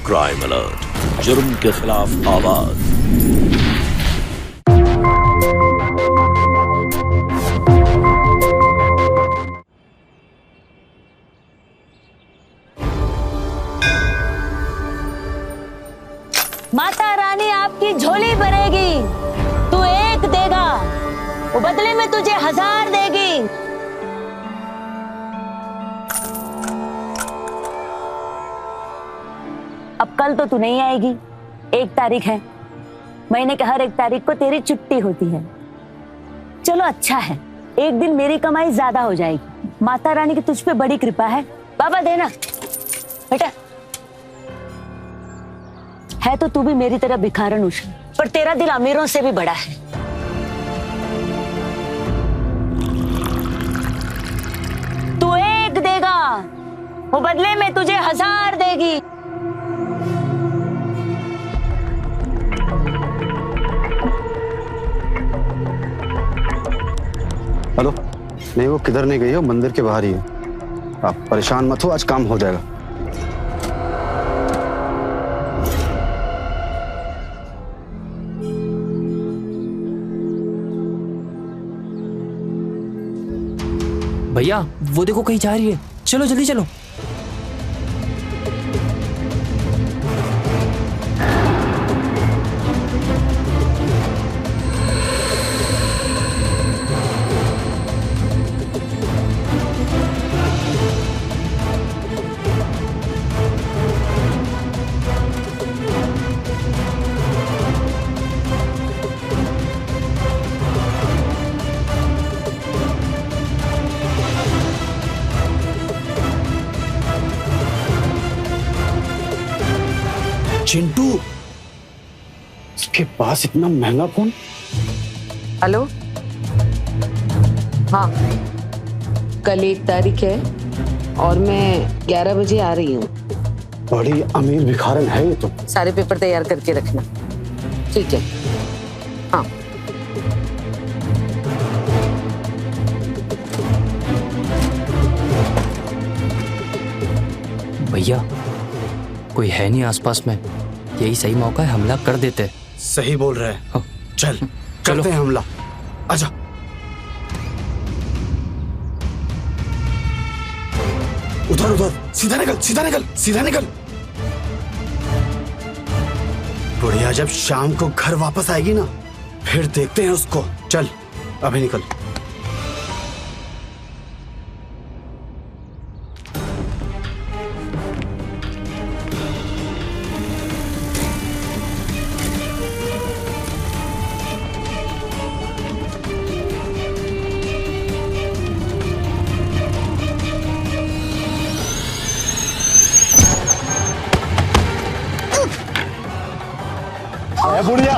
Crime alert, जुर्म के खिलाफ आवाज। माता रानी आपकी झोली भरेगी, तू एक देगा, वो बदले में तुझे 1000 देगी। अब कल तो तू नहीं आएगी, 1 तारीख है, महीने के हर 1 तारीख को तेरी छुट्टी होती है। चलो अच्छा है, एक दिन मेरी कमाई ज्यादा हो जाएगी। माता रानी की तुझ पे बड़ी कृपा है। बाबा देना बेटा। है तो तू भी मेरी तरह भिखारन उषा, पर तेरा दिल अमीरों से भी बड़ा है। तू 1 देगा, वो बदले में तुझे 1000 देगी। हेलो, नहीं वो किधर नहीं गई है, मंदिर के बाहर ही है। आप परेशान मत हो, आज काम हो जाएगा। भैया वो देखो कहीं जा रही है, चलो जल्दी चलो। चिंटू, इसके पास इतना महंगा फोन। हेलो, हाँ, कल 1 तारीख है और मैं 11 बजे आ रही हूँ। बड़ी अमीर भिखारन है ये तो। सारे पेपर तैयार करके रखना, ठीक है? हाँ। भैया कोई है नहीं आसपास में, यही सही मौका है, हमला कर देते। सही बोल रहे हैं। चल करते हैं हमला, आजा। उधर उधर, सीधा निकल, सीधा निकल, सीधा निकल। बुढ़िया जब शाम को घर वापस आएगी ना, फिर देखते हैं उसको। चल अभी निकल। बुढ़िया,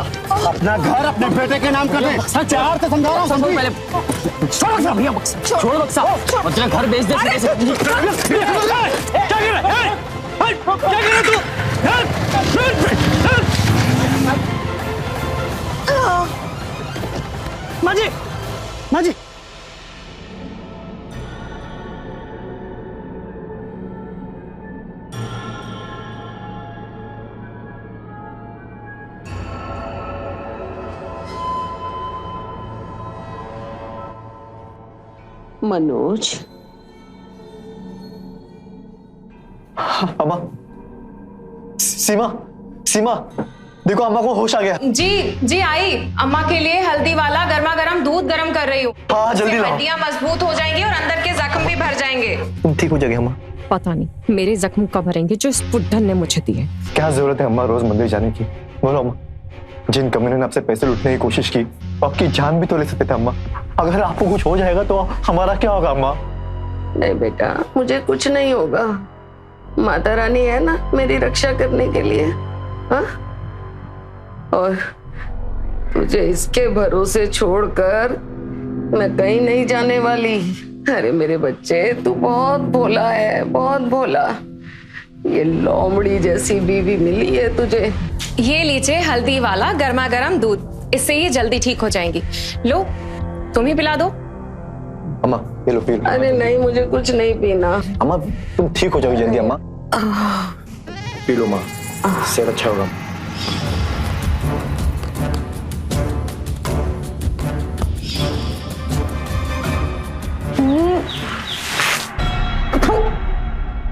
अपना घर अपने बेटे के नाम कर दे। चार से समझा रहा हूं। पहले छोड़ बक्सा भैया, छोड़ बक्सा, अपना घर बेच दे। क्या कर रहा तू? माजी, माजी, मनोज। अम्मा, सीमा, सीमा, देखो अम्मा को होश आ गया। जी जी आई, अम्मा के लिए हल्दी वाला गर्मा गर्म दूध गर्म कर रही हूँ। हाँ जल्दी लाओ। हड्डियाँ मजबूत हो जाएंगी और अंदर के जख्म भी भर जाएंगे। तुम ठीक हो जाएगी अम्मा। पता नहीं मेरे जख्म कब भरेंगे जो इस बुड्ढन ने मुझे दिए। क्या जरूरत है अम्मा रोज मंदिर जाने की? बोलो अम्मा, जिन कमीनों ने आपसे पैसे लूटने की कोशिश की, आपकी जान भी तो ले सकते थे अम्मा। अगर आपको कुछ हो जाएगा तो हमारा क्या होगा अम्मा? नहीं बेटा, मुझे कुछ नहीं होगा। माता रानी है ना मेरी रक्षा करने के लिए। हाँ, और तुझे इसके भरोसे छोड़कर मैं कहीं नहीं जाने वाली। अरे मेरे बच्चे, तू बहुत भोला है, बहुत भोला। ये लोमड़ी जैसी बीवी मिली है तुझे। ये लीजिए हल्दी वाला गर्मा गर्म दूध, इससे ये जल्दी ठीक हो जाएंगी। लो तुम ही पिला दो। अम्मा ये लो पी लो। अरे नहीं, मुझे कुछ नहीं पीना। अम्मा तुम ठीक हो जाओगी जल्दी अम्मा। पी लो माँ। सेहत अच्छा होगा।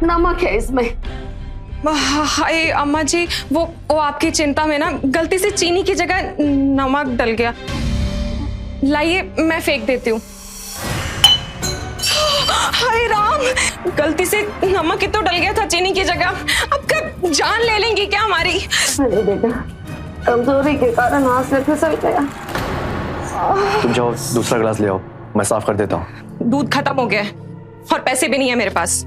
नमक है इसमें। हाय अम्मा जी, वो आपकी चिंता में ना गलती से चीनी की जगह नमक डल गया। लाइए मैं फेंक देती हूँ। हाय राम, गलती से नमक ही तो डल गया था चीनी की जगह। अब क्या जान ले लेंगी क्या हमारी? अरे बेटा, कमजोरी के कारण हाथ से फिसल गया। तुम जाओ दूसरा गिलास ले आओ, मैं साफ कर देता हूँ। दूध खत्म हो गया है और पैसे भी नहीं है मेरे पास।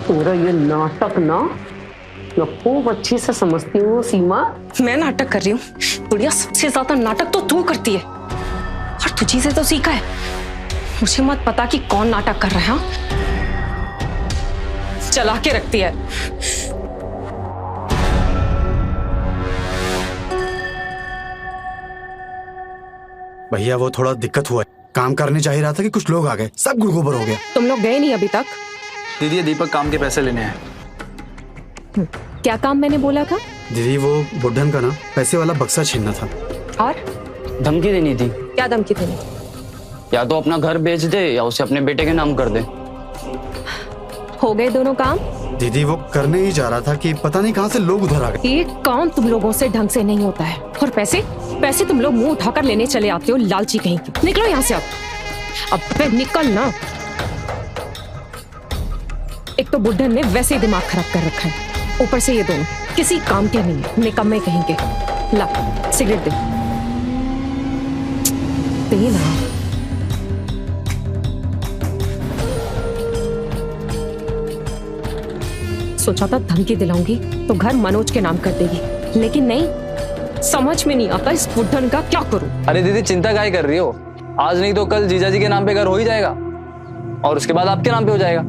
तेरा ये नाटक ना मैं खूब अच्छी से समझती हूँ सीमा। मैं नाटक कर रही हूँ? बुढ़िया, सबसे ज्यादा नाटक तो तू करती है और तुझी से तो सीखा है। मुझे मत पता कि कौन नाटक कर रहा है। हाँ, चला के रखती है। भैया वो थोड़ा दिक्कत हुआ है, काम करने चाहिए रहा था कि कुछ लोग आ गए, सब गुड़गोबर हो गया। तुम लोग गए नहीं अभी तक? दीदी ये दीपक काम के पैसे लेने हैं। क्या काम मैंने बोला था? दीदी वो बुढ़न का ना पैसे वाला बक्सा छीनना था। और धमकी देनी थी। क्या धमकी देनी? या तो अपना घर बेच दे या उसे अपने बेटे के नाम कर दे। हो गए दोनों काम? दीदी वो करने ही जा रहा था कि पता नहीं कहां से लोग उधर आ गए। एक काम तुम लोगों से ढंग से नहीं होता है। और पैसे पैसे तुम लोग मुंह उठाकर लेने चले आते हो, लालची कहीं की। निकलो यहाँ से अब पे निकल ना। एक तो बुढ़न ने वैसे ही दिमाग खराब कर रखा है, ऊपर से ये दोनों किसी काम के नहीं है, निकम्मे कहीं के। ला सिगरेट दे ना। सोचा था धमकी दिलाऊंगी तो घर मनोज के नाम कर देगी, लेकिन नहीं, समझ में नहीं आता इस बुढ़न का क्या करूं। अरे दीदी चिंता काहे कर रही हो? आज नहीं तो कल जीजा जी के नाम पे घर हो ही जाएगा और उसके बाद आपके नाम पे हो जाएगा।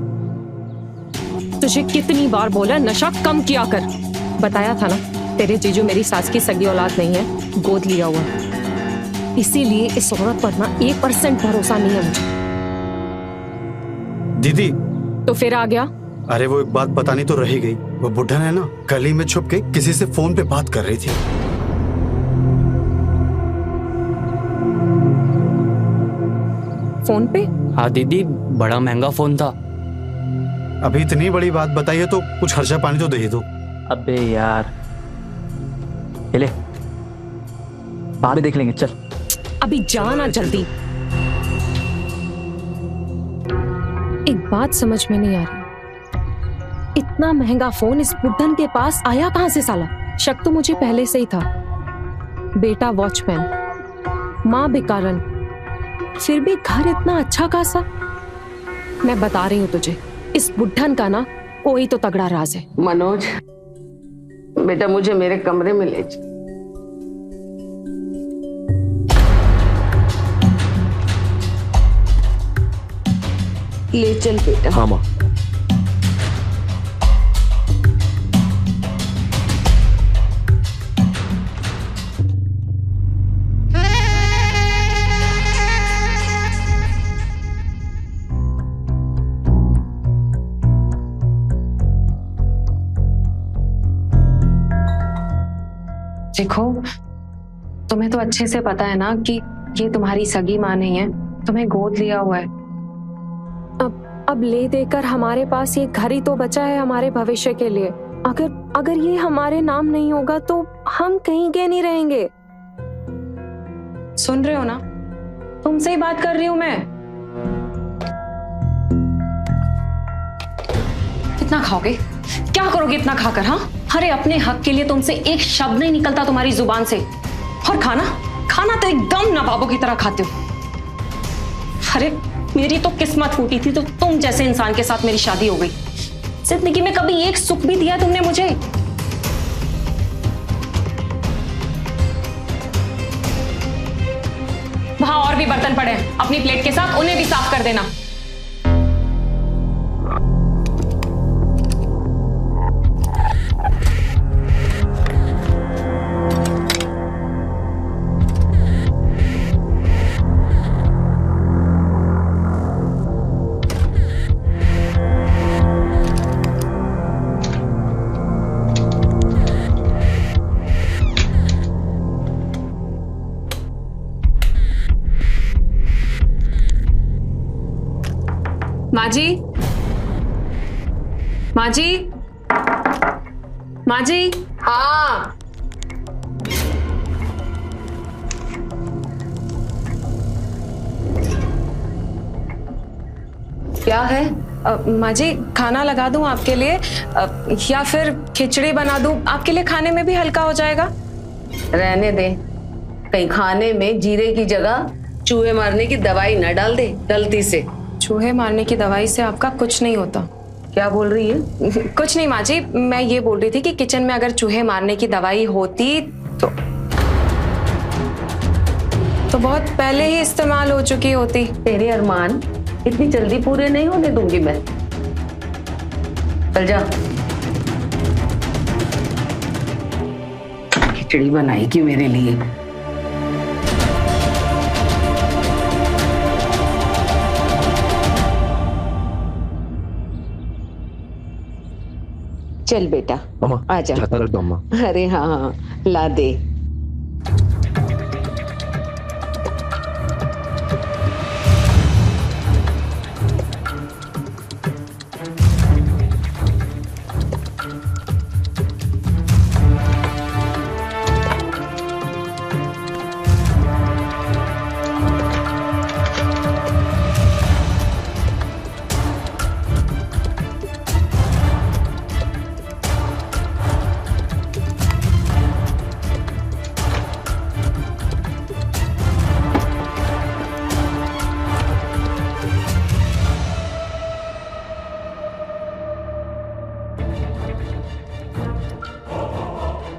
तुझे कितनी बार बोला नशा कम किया कर। बताया था ना, तेरे जीजू मेरी सास की सगी औलाद नहीं है, गोद लिया हुआ। इसीलिए इस औरत पर ना 1% भरोसा नहीं है मुझे। दीदी तो फिर आ गया? अरे वो एक बात बतानी तो रह गई। वो बुढ़न है ना, गली में छुप के किसी से फोन पे बात कर रही थी। फोन पे? हाँ दीदी, बड़ा महंगा फोन था। अभी इतनी बड़ी बात बताइए तो कुछ खर्चा पानी तो दे दो। अबे यार, ये ले, बाद में देख लेंगे, चल। अभी जाना जल्दी। एक बात समझ में नहीं आ रही, इतना महंगा फोन इस बुढ़न के पास आया कहां से साला? शक तो मुझे पहले से ही था। बेटा वॉचमैन, माँ बेकारन, फिर भी घर इतना अच्छा खासा। मैं बता रही हूँ तुझे, इस बुढ़न का ना कोई तो तगड़ा राज है। मनोज बेटा, मुझे मेरे कमरे में ले जा। ले चल बेटा। हाँ माँ। देखो, तुम्हें तो अच्छे से पता है ना कि ये तुम्हारी सगी माँ नहीं है, तुम्हें गोद लिया हुआ है। अब ले देकर हमारे पास ये घर ही तो बचा है हमारे भविष्य के लिए। अगर ये हमारे नाम नहीं होगा तो हम कहीं के नहीं रहेंगे। सुन रहे हो ना, तुमसे ही बात कर रही हूं मैं। कितना खाओगे? क्या करोगे इतना खाकर? हाँ, अरे अपने हक के लिए तुमसे एक शब्द नहीं निकलता तुम्हारी जुबान से। और खाना तो एकदम नवाबों की तरह खाते हो। अरे मेरी तो किस्मत फूटी थी तो तुम जैसे इंसान के साथ मेरी शादी हो गई। जिंदगी में कभी एक सुख भी दिया तुमने मुझे? वहां और भी बर्तन पड़े हैं, अपनी प्लेट के साथ उन्हें भी साफ कर देना। माँ जी, माँ जी, माँ जी। हाँ, क्या है? माँ जी, खाना लगा दूं आपके लिए या फिर खिचड़ी बना दूं? आपके लिए खाने में भी हल्का हो जाएगा। रहने दे, कहीं खाने में जीरे की जगह चूहे मारने की दवाई न डाल दे गलती से। चूहे मारने की दवाई से आपका कुछ नहीं होता। क्या बोल रही है? कुछ नहीं माँ जी, मैं ये बोल रही थी कि किचन में अगर चूहे मारने की दवाई होती तो बहुत पहले ही इस्तेमाल हो चुकी होती। तेरे अरमान इतनी जल्दी पूरे नहीं होने दूंगी मैं। चल जा, खिचड़ी बनाएगी मेरे लिए। चल बेटा, आजा। अरे हाँ, ला दे।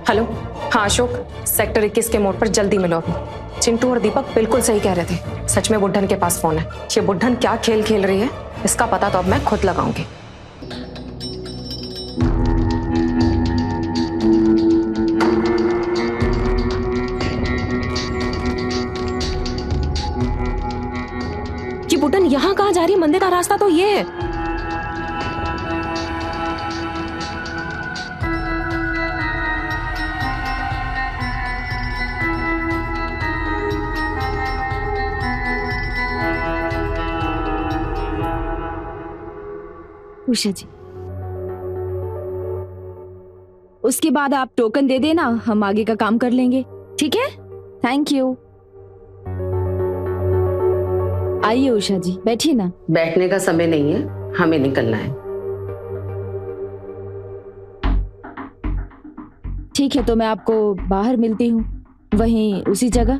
हेलो, हाँ अशोक, सेक्टर 21 के मोड़ पर जल्दी मिलो अभी। चिंटू और दीपक बिल्कुल सही कह रहे थे, सच में बुड्ढन के पास फोन है। ये बुड्ढन क्या खेल खेल रही है इसका पता तो अब मैं खुद लगाऊंगी। ये बुड्ढन यहाँ कहाँ जा रही है? मंदिर का रास्ता तो ये है। उषा जी, उसके बाद आप टोकन दे देना, हम आगे का काम कर लेंगे। ठीक है? Thank you. आइए उषा जी, बैठिए ना। बैठने का समय नहीं है, हमें निकलना है। ठीक है, तो मैं आपको बाहर मिलती हूँ, वहीं उसी जगह।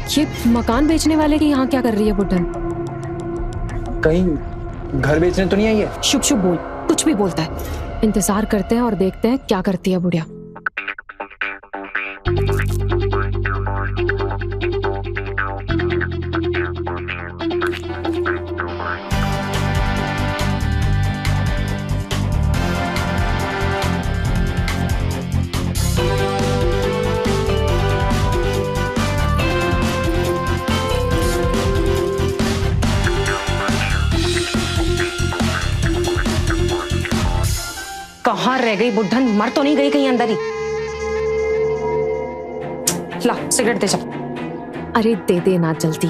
ये मकान बेचने वाले की यहाँ क्या कर रही है बुड्ढन? कहीं घर बेचने तो नहीं आई है? शुभ शुभ बोल, कुछ भी बोलता है। इंतजार करते हैं और देखते हैं क्या करती है बुढ़िया। कहाँ रह गई बुड्ढन? मर तो नहीं गई कहीं अंदर ही? ला सिगरेट दे, चल। अरे दे दे ना जल्दी।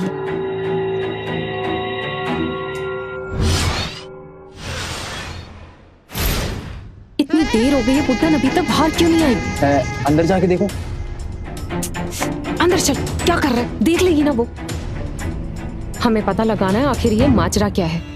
इतनी देर हो गई है, बुड्ढन अभी तक बाहर क्यों नहीं आई? अंदर जाके देखो। अंदर चल, क्या कर रहा है? देख लेगी ना वो। हमें पता लगाना है आखिर ये माजरा क्या है।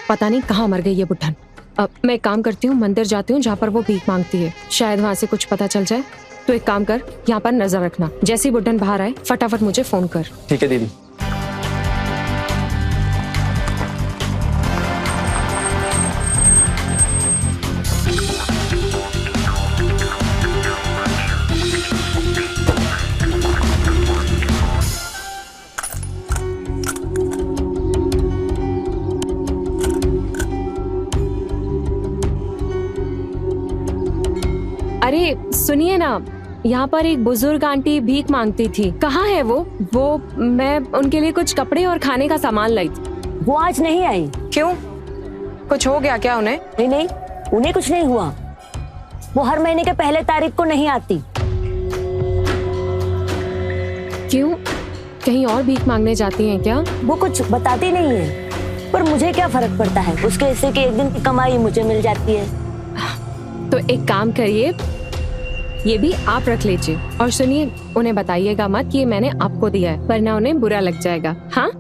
पता नहीं कहाँ मर गई ये बुड्ढन। अब मैं एक काम करती हूँ, मंदिर जाती हूँ जहाँ पर वो भीख मांगती है, शायद वहां से कुछ पता चल जाए। तो एक काम कर, यहाँ पर नजर रखना, जैसे ही बुड्ढन बाहर आए फटाफट मुझे फोन कर। ठीक है दीदी। सुनिए ना, यहाँ पर एक बुजुर्ग आंटी भीख मांगती थी। कहाँ है वो मैं उनके लिए कुछ कपड़े और खाने का सामान लाई थी। वो आज नहीं आई। क्यों, कुछ हो गया क्या उन्हें? नहीं, उन्हें कुछ नहीं हुआ। वो हर महीने के पहले तारीख को नहीं आती। क्यों, कहीं और भीख मांगने जाती हैं क्या? वो कुछ बताती नहीं है, पर मुझे क्या फर्क पड़ता है, उसके हिस्से की एक दिन की कमाई मुझे मिल जाती है। तो एक काम करिए, ये भी आप रख लीजिए। और सुनिए, उन्हें बताइएगा मत कि ये मैंने आपको दिया है, वरना उन्हें बुरा लग जाएगा। हाँ,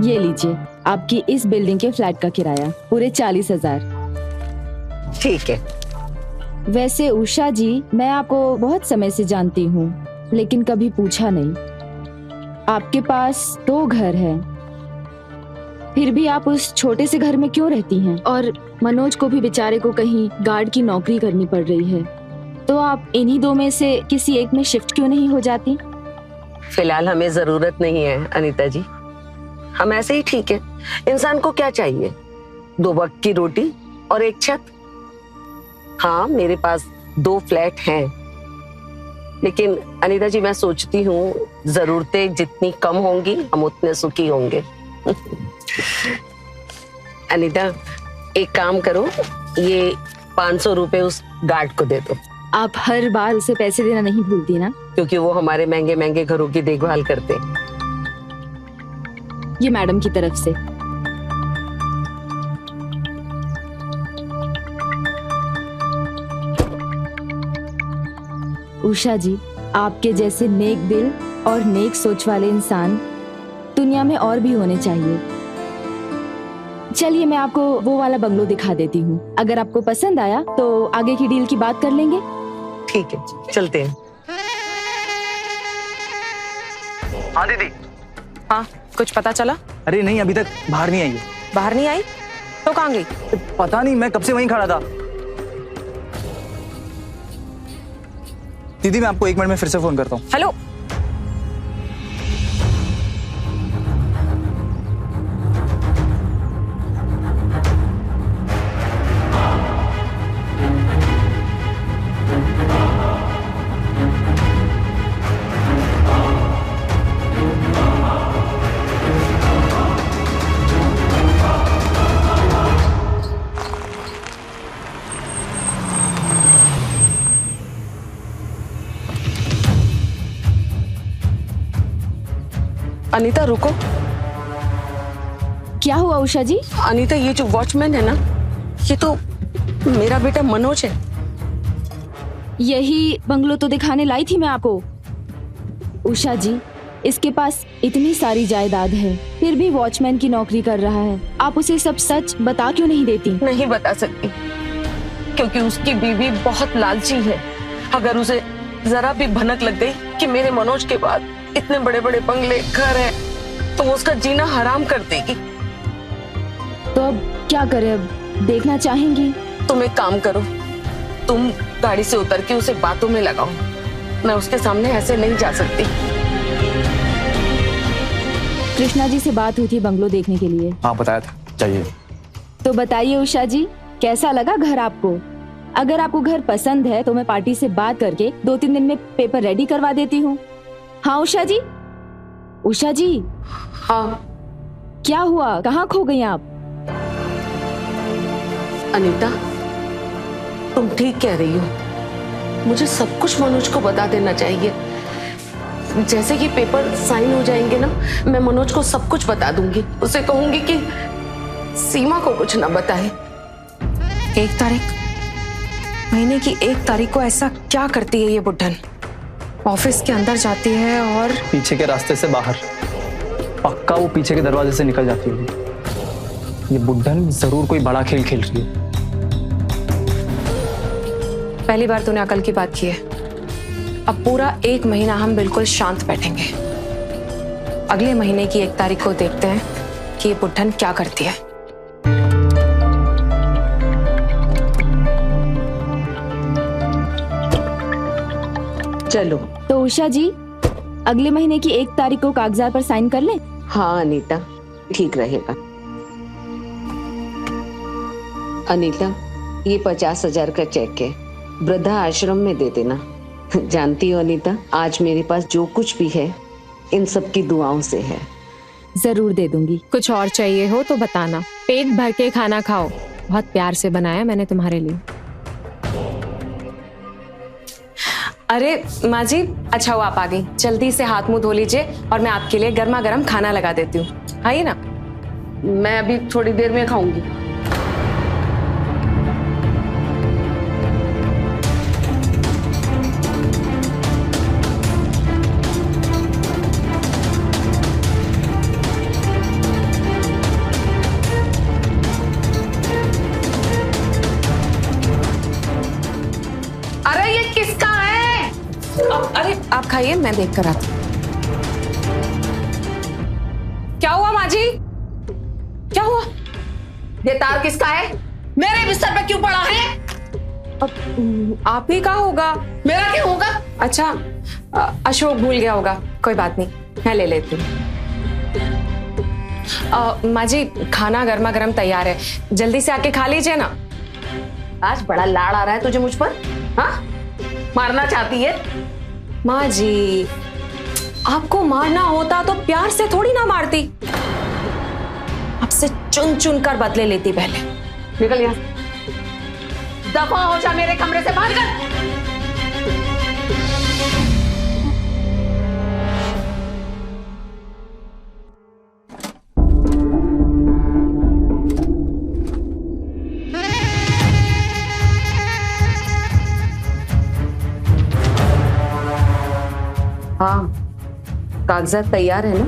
ये लीजिए आपकी इस बिल्डिंग के फ्लैट का किराया, पूरे 40,000। ठीक है। वैसे उषा जी, मैं आपको बहुत समय से जानती हूँ, लेकिन कभी पूछा नहीं। आपके पास 2 घर हैं, फिर भी आप उस छोटे से घर में क्यों रहती हैं? और मनोज को भी बेचारे को कहीं गार्ड की नौकरी करनी पड़ रही है, तो आप इन्हीं 2 में से किसी एक में शिफ्ट क्यों नहीं हो जाती? फिलहाल हमें जरूरत नहीं है अनीता जी, हम ऐसे ही ठीक है। इंसान को क्या चाहिए? 2 वक्त की रोटी और एक छत। हाँ, मेरे पास 2 फ्लैट हैं, लेकिन अनीता जी मैं सोचती हूँ जरूरतें जितनी कम होंगी हम उतने सुखी होंगे। अनीता, एक काम करो, ये 500 रुपए उस गार्ड को दे दो। आप हर बार उसे पैसे देना नहीं भूलती ना? क्योंकि वो हमारे महंगे महंगे घरों की देखभाल करते हैं। ये मैडम की तरफ से। उषा जी, आपके जैसे नेक दिल और नेक सोच वाले इंसान दुनिया में और भी होने चाहिए। चलिए मैं आपको वो वाला बंगलो दिखा देती हूँ, अगर आपको पसंद आया तो आगे की डील की बात कर लेंगे। ठीक है, चलते हैं। हाँ दीदी। हाँ, कुछ पता चला? अरे नहीं, अभी तक बाहर नहीं आई है। बाहर नहीं आई तो कहाँ गई? पता नहीं, मैं कब से वहीं खड़ा था। दीदी मैं आपको 1 मिनट में फिर से फोन करता हूँ। हेलो, अनीता रुको। क्या हुआ उषा जी? अनीता, ये जो वॉचमैन है ना, ये तो मेरा बेटा मनोज है। यही बंगलो तो दिखाने लाई थी मैं आपको। उषा जी, इसके पास इतनी सारी जायदाद है, फिर भी वॉचमैन की नौकरी कर रहा है। आप उसे सब सच बता क्यों नहीं देती? नहीं बता सकती, क्योंकि उसकी बीवी बहुत लालची है। अगर उसे जरा भी भनक लग गई कि मेरे मनोज के बाद इतने बड़े बड़े बंगले घर हैं, तो वो उसका जीना हराम कर देगी। तो अब क्या करे? अब देखना चाहेंगी? तुम एक काम करो, तुम गाड़ी से उतर के उसे बातों में लगाओ। मैं उसके सामने ऐसे नहीं जा सकती। कृष्णा जी से बात हुई थी बंगलो देखने के लिए। हाँ बताया था, चाहिए। तो बताइए उषा जी, कैसा लगा घर आपको? अगर आपको घर पसंद है तो मैं पार्टी से बात करके 2-3 दिन में पेपर रेडी करवा देती हूँ। हाँ उषा जी? उषा जी? हाँ। क्या हुआ, कहाँ खो गई आप? अनीता, तुम ठीक कह रही हो। मुझे सब कुछ मनोज को बता देना चाहिए। जैसे कि पेपर साइन हो जाएंगे ना, मैं मनोज को सब कुछ बता दूंगी। उसे कहूंगी कि सीमा को कुछ ना बताए। 1 तारीख, महीने की 1 तारीख को ऐसा क्या करती है ये बुड्ढन? ऑफिस के अंदर जाती है और पीछे के रास्ते से बाहर, पक्का वो पीछे के दरवाजे से निकल जाती होगी। ये बुड्ढन जरूर कोई बड़ा खेल खेल रही है। पहली बार तूने अकल की बात की है। अब पूरा 1 महीना हम बिल्कुल शांत बैठेंगे। अगले महीने की 1 तारीख को देखते हैं कि ये बुड्ढन क्या करती है। चलो। तो उषा जी, अगले महीने की 1 तारीख को कागजात पर साइन कर लें? हाँ अनीता, ठीक रहेगा। अनीता, ये 50,000 का चेक है, वृद्धा आश्रम में दे देना। जानती हो अनीता, आज मेरे पास जो कुछ भी है इन सब की दुआओं से है। जरूर दे दूंगी। कुछ और चाहिए हो तो बताना। पेट भर के खाना खाओ, बहुत प्यार से बनाया मैंने तुम्हारे लिए। अरे माँ जी, अच्छा हुआ आप आ गई। जल्दी से हाथ मुंह धो लीजिए और मैं आपके लिए गर्मा गर्म खाना लगा देती हूँ। आइए ना। मैं अभी थोड़ी देर में खाऊंगी। अरे ये किसका है? अरे आप खाइए, मैं देख कर आती हूँ। क्या हुआ माँ जी? क्या हुआ? ये तार किसका है? मेरे बिस्तर पे क्यों पड़ा है? आप ही का होगा। मेरा क्यों होगा? अच्छा, अशोक भूल गया होगा। कोई बात नहीं, मैं ले लेती हूँ। माँ जी, खाना गर्मा गर्म तैयार है, जल्दी से आके खा लीजिए ना। आज बड़ा लाड़ आ रहा है तुझे मुझ पर? हाँ, मारना चाहती है? माँ जी, आपको मारना होता तो प्यार से थोड़ी ना मारती, आपसे चुन चुन कर बदले लेती। पहले निकल यहाँ, दफा हो जा मेरे कमरे से बाहर कर। हाँ, कागजात तैयार है ना?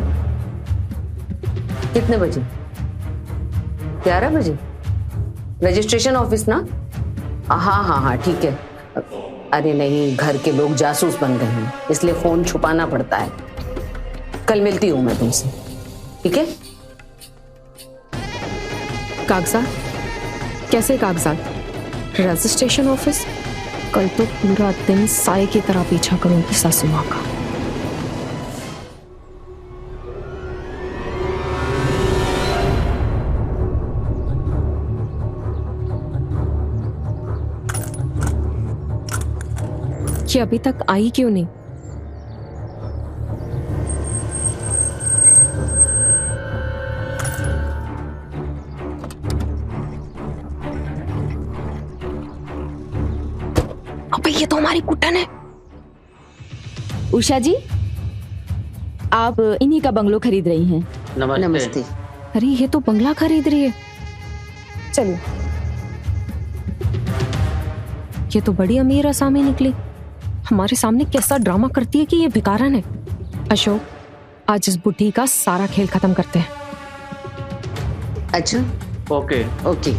कितने बजे? 11 बजे? रजिस्ट्रेशन ऑफिस ना? हाँ हाँ हाँ, ठीक है। अरे नहीं, घर के लोग जासूस बन गए हैं, इसलिए फोन छुपाना पड़ता है। कल मिलती हूँ मैं तुमसे, ठीक है? कागजात? कैसे कागजात? Registration office? कल तो पूरा दिन साए की तरह पीछा करूंगी सासू माँ का। कि अभी तक आई क्यों नहीं? अबे ये तो हमारी कुटन है। उषा जी, आप इन्हीं का बंगलो खरीद रही हैं? नमस्ते। अरे ये तो बंगला खरीद रही है। चलिए, ये तो बड़ी अमीर असामी निकली। हमारे सामने कैसा ड्रामा करती है कि ये भिखारन है। अशोक, आज इस बुढ़ी का सारा खेल खत्म करते हैं। अच्छा, ओके। ओके।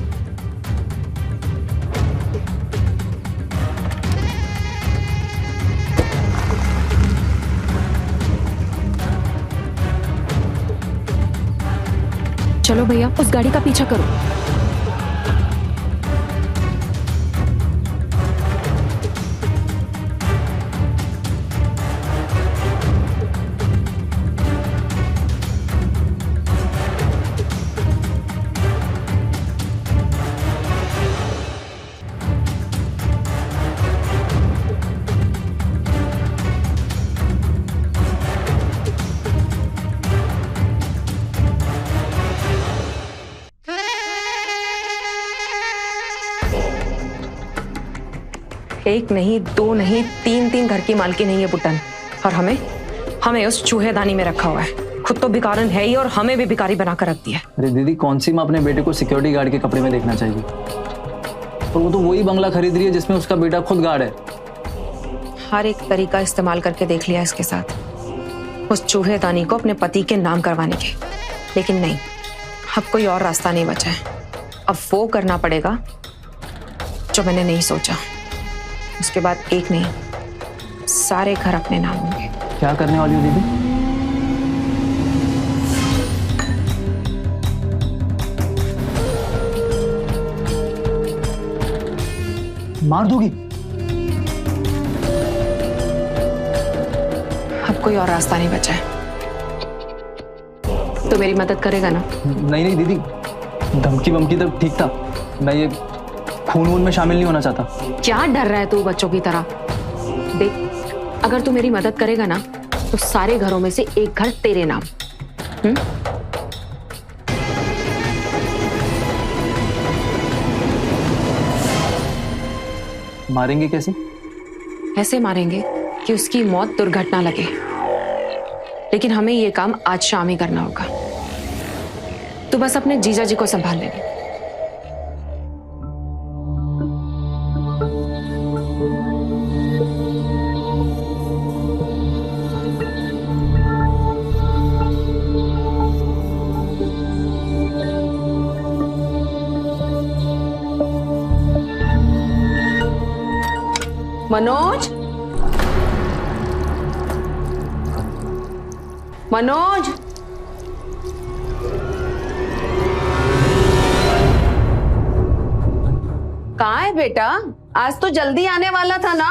चलो भैया, उस गाड़ी का पीछा करो। एक नहीं, दो नहीं, तीन घर की मालकी नहीं है बुटन। और हमें उस चूहेदानी में रखा हुआ है। खुद तो भिखारन है ही और हमें भी भिखारी बनाकर रख दिया। अरे दीदी, कौन सी माँ अपने बेटे को सिक्योरिटी गार्ड के कपड़े में देखना चाहिए? और वो तो वही बंगला खरीद रही है जिसमें उसका बेटा खुद गार्ड है। हर एक तरीका इस्तेमाल करके देख लिया इसके साथ, उस चूहेदानी को अपने पति के नाम करवाने के, लेकिन नहीं, अब कोई और रास्ता नहीं बचा है। अब वो करना पड़ेगा जो मैंने नहीं सोचा। उसके बाद एक नहीं, सारे घर अपने नाम होंगे। क्या करने वाली हो दीदी? मार दोगी? कोई और रास्ता नहीं बचा है। तो मेरी मदद करेगा ना? नहीं नहीं दीदी, धमकी वमकी तो ठीक था, मैं ये खून वून में शामिल नहीं होना चाहता। क्या डर रहा है तू बच्चों की तरह? देख, अगर तू मेरी मदद करेगा ना तो सारे घरों में से एक घर तेरे नाम। मारेंगे कैसे? ऐसे मारेंगे कि उसकी मौत दुर्घटना लगे, लेकिन हमें ये काम आज शाम ही करना होगा। तू बस अपने जीजा जी को संभाल लेना। मनोज, मनोज, कहाँ है बेटा? आज तो जल्दी आने वाला था ना?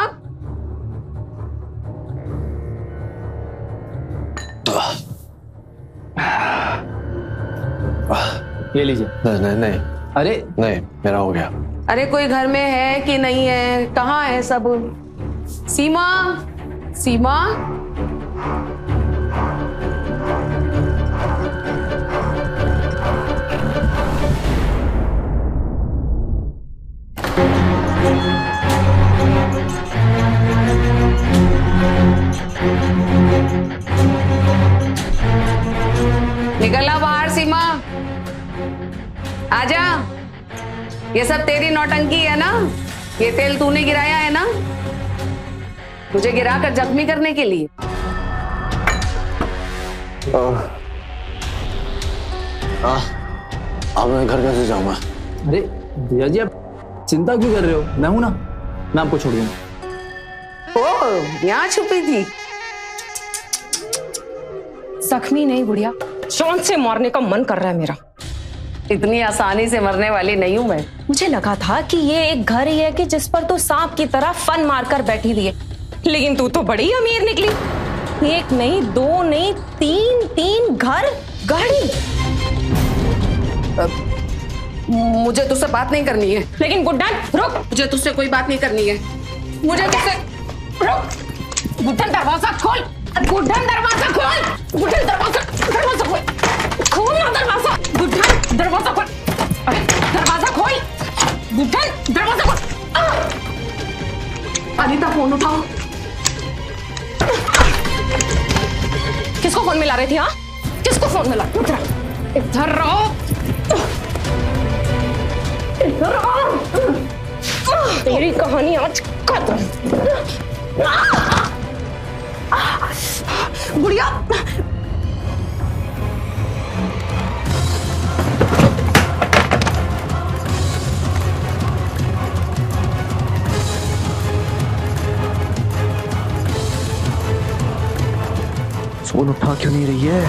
ये लीजिए। नहीं नहीं अरे नहीं, मेरा हो गया। अरे कोई घर में है कि नहीं है? कहाँ है सब? सीमा, सीमा, निकला बाहर। सीमा, आजा। ये सब तेरी नौटंकी है ना? ये तेल तूने गिराया है ना, मुझे गिराकर जख्मी करने के लिए? अब मैं घर कैसे जाऊंगा? अरे भैया जी, आप चिंता क्यों कर रहे हो? मैं हूं ना, मैं आपको छोड़ दूंगा। ओ, यहाँ छुपी थी? जख्मी नहीं बुढ़िया, जान से मारने का मन कर रहा है मेरा। इतनी आसानी से मरने वाली नहीं हूं मैं। मुझे लगा था कि ये एक घर ही है कि जिस पर तो सांप की तरह फन मारकर बैठी हुई है, लेकिन तू तो बड़ी अमीर निकली। एक नहीं, दो नहीं, तीन घर, गाड़ी। मुझे तुझसे बात नहीं करनी है। लेकिन गुड्डन रुक, मुझे तुझसे कोई बात नहीं करनी है। मुझे तुझसे रुक। गुड्डन दरवाजा खोल, गुड्डन दरवाजा खोल, गुड्डन दरवाजा खोल, खोल ना दरवाजा, गुड्डन दरवाजा खोल, अरे दरवाजा खोल, गुड्डन दरवाजा खोल। अनीता, फोन उठाओ। किसको फोन मिला रही थी? हाँ, किसको फोन मिला? इधर रहो, इधर आओ। तेरी कहानी आज खत्म। बुढ़िया, फोन उठा क्यों नहीं रही है?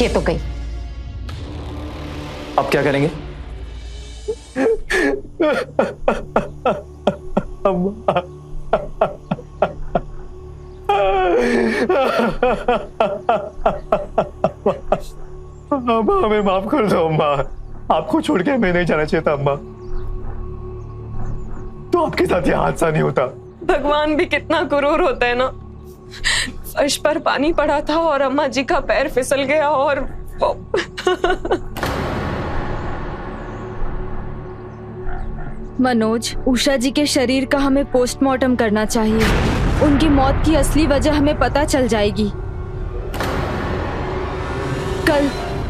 ये तो गई। अब क्या करेंगे? अम्मा, हमें माफ कर दो अम्मा। आपको छोड़ के मैं नहीं जाना चाहिए था अम्मा। तो आपके साथ ये हादसा नहीं होता, भगवान भी कितना क्रूर होता है ना। फर्श पर पानी पड़ा था और अम्मा जी का पैर फिसल गया और मनोज, उषा जी के शरीर का हमें पोस्टमार्टम करना चाहिए। उनकी मौत की असली वजह हमें पता चल जाएगी।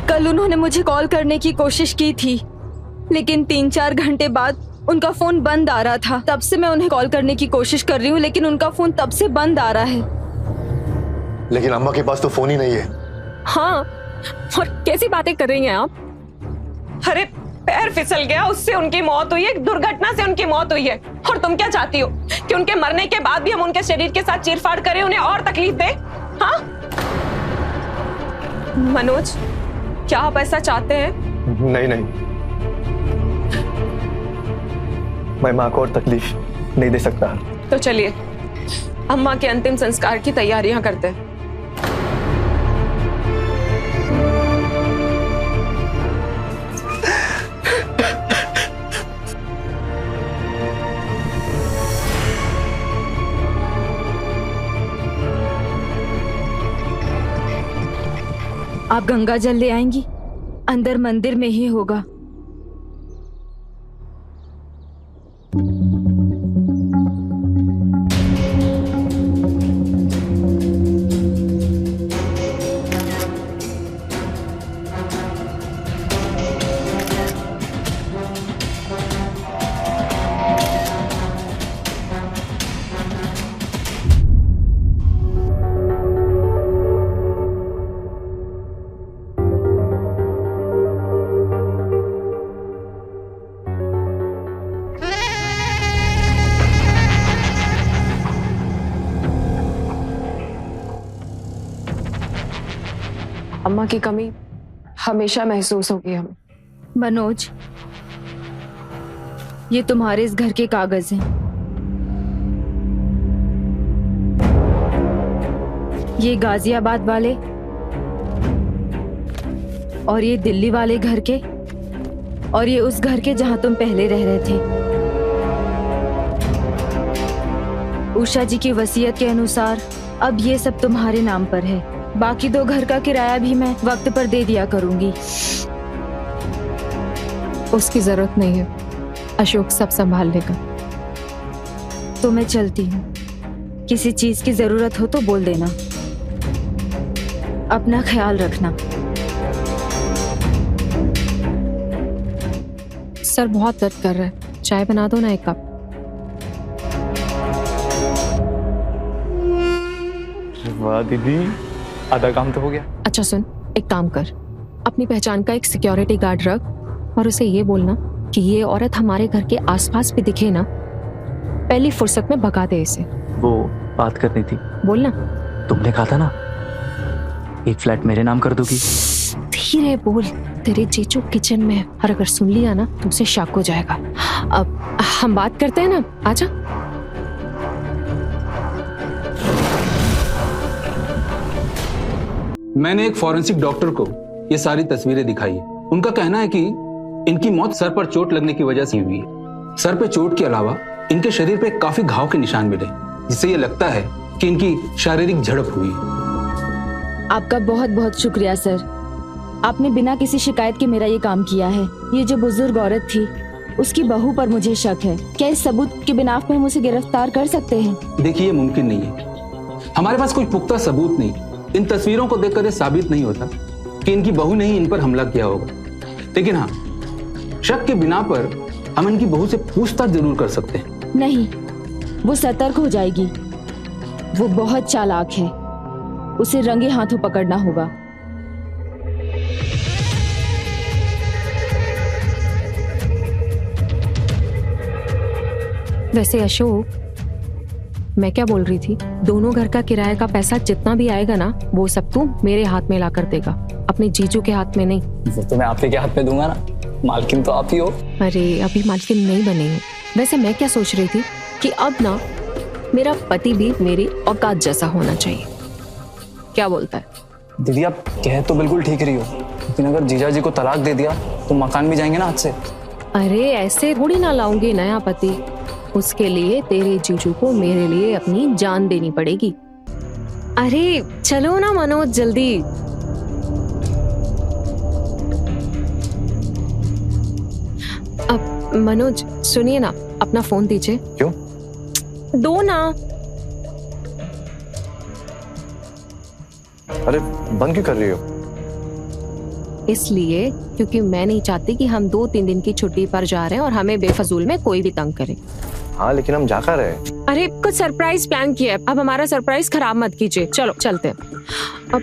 कल उन्होंने मुझे कॉल करने की कोशिश की थी, लेकिन 3-4 घंटे बाद उनका फोन बंद आ रहा था। तब से मैं उन्हें कॉल करने की कोशिश कर रही हूँ, लेकिन उनका फोन तब से बंद आ रहा है। लेकिन अम्मा के पास तो फोन ही नहीं है। हाँ, और कैसी बातें कर रही हैं आप? अरे पैर फिसल गया, उससे उनकी मौत हुई है, एक दुर्घटना से उनकी मौत हुई है। और तुम क्या चाहती हो कि उनके मरने के बाद भी हम उनके शरीर के साथ चीरफाड़ करें, उन्हें और तकलीफ दें? हाँ मनोज, क्या आप ऐसा चाहते हैं? नहीं, मैं माँ को और तकलीफ नहीं दे सकता। तो चलिए अम्मा के अंतिम संस्कार की तैयारियां करते हैं। आप गंगा जल ले आएंगी? अंदर मंदिर में ही होगा। अम्मा की कमी हमेशा महसूस होगी हमें। मनोज, ये तुम्हारे इस घर के कागज हैं। ये गाजियाबाद वाले और ये दिल्ली वाले घर के और ये उस घर के जहां तुम पहले रह रहे थे। उषा जी की वसीयत के अनुसार अब ये सब तुम्हारे नाम पर है। बाकी 2 घर का किराया भी मैं वक्त पर दे दिया करूंगी। उसकी जरूरत नहीं है, अशोक सब संभाल लेगा। तो मैं चलती हूँ। किसी चीज की जरूरत हो तो बोल देना। अपना ख्याल रखना। सर बहुत दर्द कर रहा है, चाय बना दो ना 1 कप। वाह दीदी, आधा काम तो हो गया। अच्छा सुन, एक काम कर, अपनी पहचान का एक सिक्योरिटी गार्ड रख और उसे ये बोलना कि ये औरत हमारे घर के आसपास भी दिखे ना, पहली फुर्सत में भगा दे इसे। वो बात करनी थी। बोलना। तुमने कहा था ना एक फ्लैट मेरे नाम कर दोगी। धीरे बोल, तेरे जीजू किचन में है और अगर सुन लिया ना तो उसे शक हो जाएगा। अब हम बात करते हैं ना, आजा। मैंने एक फॉरेंसिक डॉक्टर को ये सारी तस्वीरें दिखाई है। उनका कहना है कि इनकी मौत सर पर चोट लगने की वजह से हुई है। सर पे चोट के अलावा इनके शरीर पे काफी घाव के निशान मिले, जिससे ये लगता है कि इनकी शारीरिक झड़प हुई है। आपका बहुत बहुत शुक्रिया सर। आपने बिना किसी शिकायत के मेरा ये काम किया है। ये जो बुजुर्ग औरत थी, उसकी बहू पर मुझे शक है। क्या इस सबूत के बिना आप उसे गिरफ्तार कर सकते हैं? देखिए, ये मुमकिन नहीं है। हमारे पास कोई पुख्ता सबूत नहीं। इन तस्वीरों को देखकर ये साबित नहीं होता कि इनकी बहू ने ही इन पर हमला किया होगा। लेकिन हाँ, शक के बिना पर हम इनकी बहू से पूछताछ जरूर कर सकते हैं। नहीं, वो सतर्क हो जाएगी। वो बहुत चालाक है, उसे रंगे हाथों पकड़ना होगा। वैसे अशोक, मैं क्या बोल रही थी, दोनों घर का किराए का पैसा जितना भी आएगा ना, वो सब तू मेरे हाथ में ला कर देगा, अपने जीजू के हाथ में नहीं। वो तो मैं आप ही के हाथ में दूंगा ना, मालकिन तो आप ही हो। अरे अभी मालकिन नहीं बने हो। वैसे मैं क्या सोच रही थी कि अब ना मेरा पति भी मेरी औकात जैसा होना चाहिए। क्या बोलता है? दीदी आप कह तो बिल्कुल ठीक रही हो, लेकिन अगर जीजा जी को तलाक दे दिया तो मकान भी जाएंगे ना हाथ से। अरे ऐसे थोड़ी ना लाऊंगी नया पति। उसके लिए तेरे जीजू को मेरे लिए अपनी जान देनी पड़ेगी। अरे चलो ना मनोज जल्दी। अब मनोज सुनिए ना, अपना फोन दीजिए। क्यों? दो ना। अरे बंद क्यों कर रही हो? इसलिए क्योंकि मैं नहीं चाहती कि हम 2-3 दिन की छुट्टी पर जा रहे हैं और हमें बेफजूल में कोई भी तंग करे। हाँ लेकिन हम जा कर रहे हैं। अरे कुछ सरप्राइज प्लान किया है, अब हमारा सरप्राइज खराब मत कीजिए। चलो चलते हैं। अब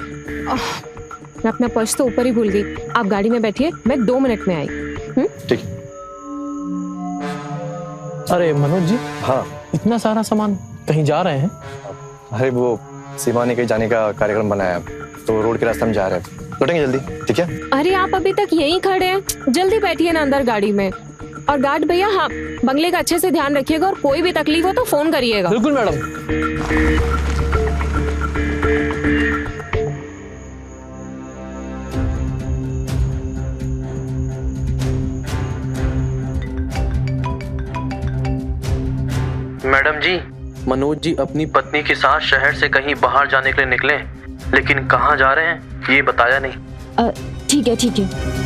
मैं अपना पर्स तो ऊपर ही भूल गई। आप गाड़ी में बैठिए, मैं 2 मिनट में आई। ठीक है। अरे मनोज जी, हाँ इतना सारा सामान कहीं जा रहे हैं? अरे वो सीमा ने कहीं जाने का कार्यक्रम बनाया, तो रोड के रास्ते हम जा रहे हैं, लौटेंगे जल्दी, ठीक है? अरे आप अभी तक यहीं खड़े हैं, जल्दी बैठिए ना अंदर गाड़ी में। और गार्ड भैया, हाँ बंगले का अच्छे से ध्यान रखिएगा और कोई भी तकलीफ हो तो फोन करिएगा। बिल्कुल मैडम। मैडम जी, मनोज जी अपनी पत्नी के साथ शहर से कहीं बाहर जाने के लिए निकले, लेकिन कहाँ जा रहे हैं ये बताया नहीं। ठीक है ठीक है।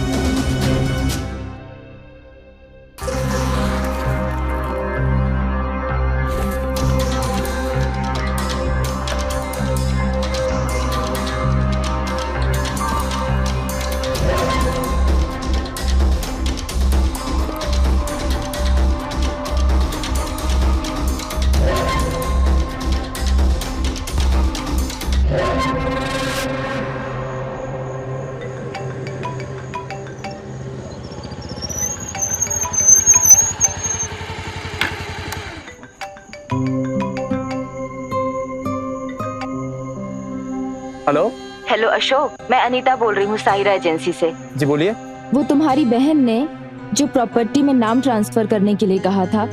हेलो। हेलो अशोक, मैं अनीता बोल रही हूँ साहिरा एजेंसी से। जी बोलिए। वो तुम्हारी बहन ने जो प्रॉपर्टी में नाम ट्रांसफर करने के लिए कहा था,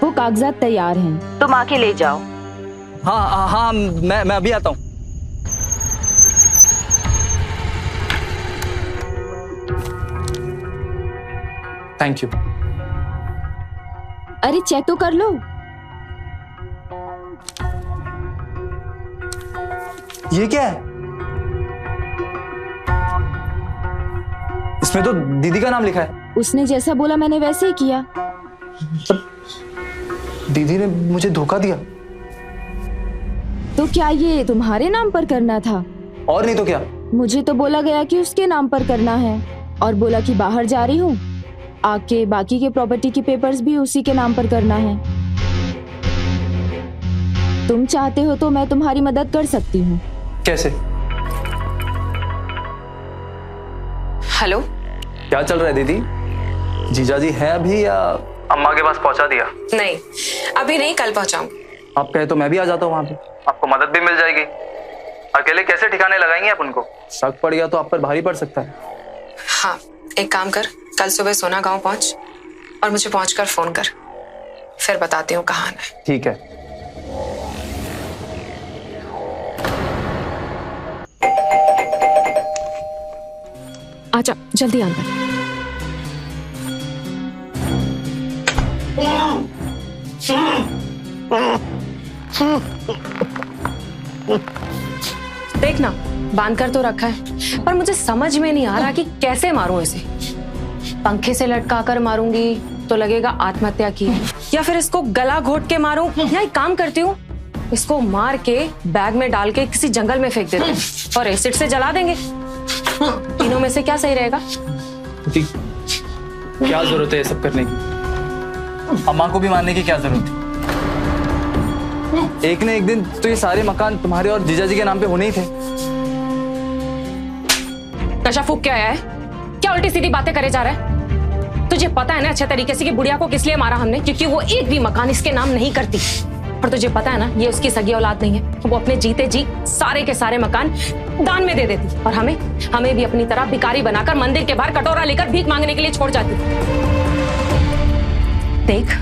वो कागजात तैयार हैं। तुम आके ले जाओ। हाँ हाँ मैं अभी आता हूँ। Thank you. अरे चेक तो कर लो। ये क्या है? इसमें तो दीदी का नाम लिखा है। उसने जैसा बोला मैंने वैसे ही किया। दीदी ने मुझे धोखा दिया। तो क्या ये तुम्हारे नाम पर करना था? और नहीं तो क्या? मुझे तो बोला गया कि उसके नाम पर करना है, और बोला कि बाहर जा रही हूँ, आके बाकी के प्रॉपर्टी के पेपर्स भी उसी के नाम पर करना है। तुम चाहते हो तो मैं तुम्हारी मदद कर सकती हूँ। कैसे? हेलो, क्या चल रहा है दीदी? जीजाजी है अभी या अम्मा के पास पहुंचा दिया? नहीं अभी नहीं, कल पहुंचाऊंगी। आप कहे तो मैं भी आ जाता हूँ वहां पे, आपको मदद भी मिल जाएगी। अकेले कैसे ठिकाने लगाएंगे आप उनको? शक पड़ गया तो आप पर भारी पड़ सकता है। हाँ एक काम कर, कल सुबह सोना गांव पहुंच और मुझे पहुंचकर फोन कर, फिर बताती हूँ कहाँ आना है। ठीक है। आजा जल्दी अंदर। देखना बांध कर तो रखा है, पर मुझे समझ में नहीं आ रहा कि कैसे मारूं इसे। पंखे से लटका कर मारूंगी तो लगेगा आत्महत्या की है, या फिर इसको गला घोट के मारूं, या एक काम करती हूँ इसको मार के बैग में डाल के किसी जंगल में फेंक देते हैं और एसिड से जला देंगे। तीनों में से क्या सही रहेगा? क्या जरूरत है ये सब करने की? अम्मा को भी मारने की क्या जरूरत है? एक न एक दिन तो ये सारे मकान तुम्हारे और जीजाजी के नाम पे होने ही थे। नशा फूक के आया है क्या? उल्टी सीधी बातें करे जा रहा है। तुझे पता है ना अच्छे तरीके से कि बुढ़िया को किस लिए मारा हमने? क्योंकि वो एक भी मकान इसके नाम नहीं करती। और तुझे पता है ना ये उसकी सगी औलाद नहीं है, वो अपने जीते जी सारे के सारे मकान दान में दे देती और हमें भी अपनी तरह भिखारी बनाकर मंदिर के बाहर कटोरा लेकर भीख मांगने के लिए छोड़ जाती। देख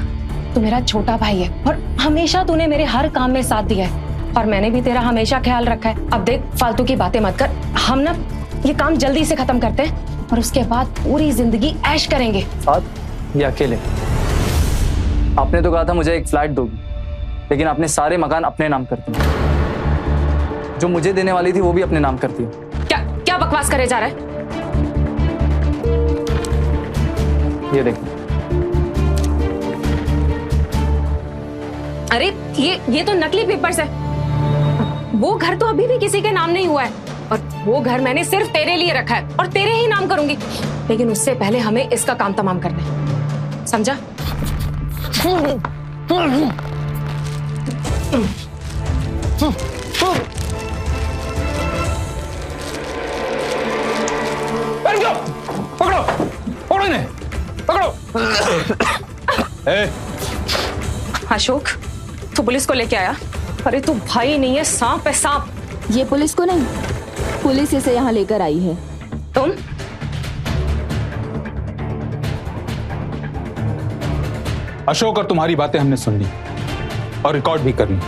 तू मेरा छोटा भाई है और हमेशा तूने मेरे हर काम में साथ दिया है और मैंने भी तेरा हमेशा ख्याल रखा है। अब देख फालतू की बातें मत कर, हम ना ये काम जल्दी से खत्म करते हैं और उसके बाद पूरी जिंदगी ऐश करेंगे। साथ या अकेले? आपने तो कहा था मुझे एक फ्लैट दोगी, लेकिन आपने सारे मकान अपने नाम कर दिए। जो मुझे देने वाली थी वो भी अपने नाम कर दिया। क्या क्या बकवास करे जा रहा है? ये देखो। अरे ये तो नकली पेपर्स है। वो घर तो अभी भी किसी के नाम नहीं हुआ है, और वो घर मैंने सिर्फ तेरे लिए रखा है और तेरे ही नाम करूंगी। लेकिन उससे पहले हमें इसका काम तमाम करना है, समझा? पकड़ो पकड़ो इन्हें, पकड़ो। अशोक, तू पुलिस को लेके आया? अरे तू भाई नहीं है, सांप है सांप। ये पुलिस को नहीं, पुलिस इसे यहाँ लेकर आई है। तुम? अशोक और तुम्हारी बातें हमने सुन ली और रिकॉर्ड भी कर ली।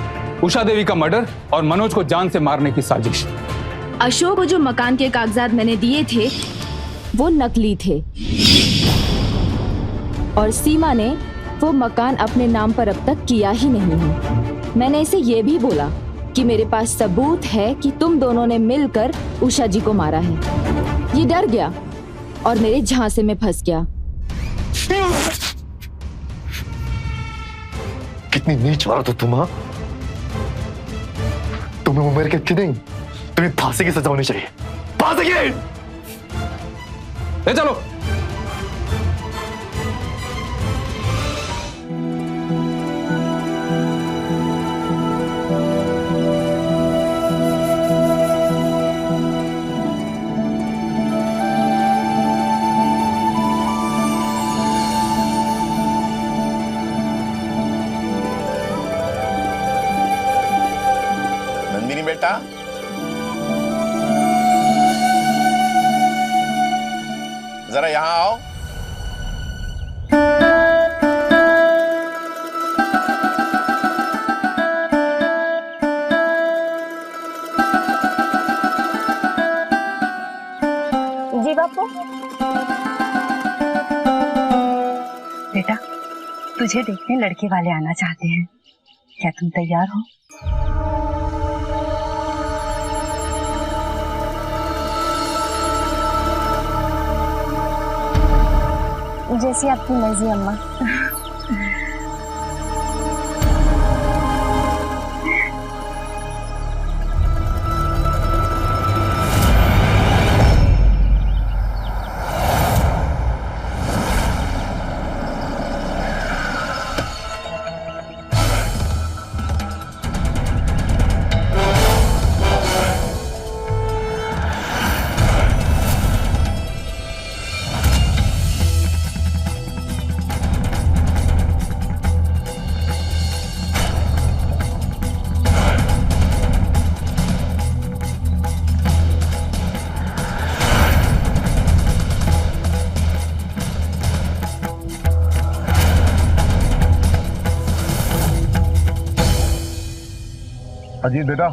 उषा देवी का मर्डर और मनोज को जान से मारने की साजिश। अशोक को जो मकान के कागजात मैंने दिए थे वो नकली थे, और सीमा ने वो मकान अपने नाम पर अब तक किया ही नहीं है। मैंने इसे ये भी बोला कि मेरे पास सबूत है कि तुम दोनों ने मिलकर उषा जी को मारा है। ये डर गया और मेरे झांसे में फंस गया। कितनी नीच बात हो तुम। तुम्हें उम्र के थी नहीं, तुम्हें फांसी की सजा होनी चाहिए। फांसी की। ले चलो। नंदिनी बेटा, जरा यहां आओ। जी बापू। बेटा, तुझे देखने लड़के वाले आना चाहते हैं, क्या तुम तैयार हो? जैसी आपकी मर्जी अम्मा। अजीत बेटा।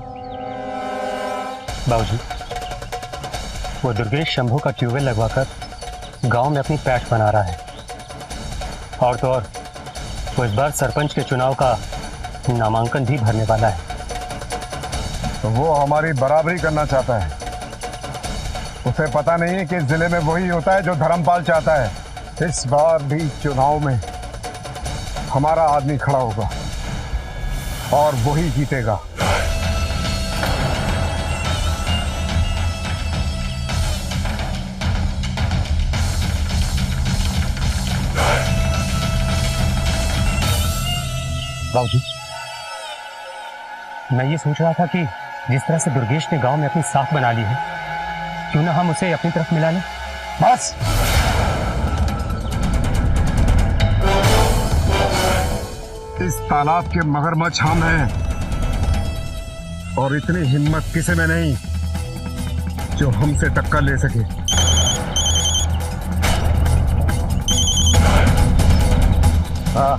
बाबूजी, वो दुर्गेश शंभू का ट्यूबवेल लगवाकर गांव में अपनी पैठ बना रहा है, और तो और वो इस बार सरपंच के चुनाव का नामांकन भी भरने वाला है। तो वो हमारी बराबरी करना चाहता है। उसे पता नहीं है कि इस जिले में वही होता है जो धर्मपाल चाहता है। इस बार भी चुनाव में हमारा आदमी खड़ा होगा और वही जीतेगा। बाबूजी, मैं ये सोच रहा था कि जिस तरह से दुर्गेश ने गांव में अपनी साख बना ली है, क्यों ना हम उसे अपनी तरफ मिला लें। बस, इस तालाब के मगरमच्छ हम हैं, और इतनी हिम्मत किसी में नहीं जो हमसे टक्कर ले सके। हाँ,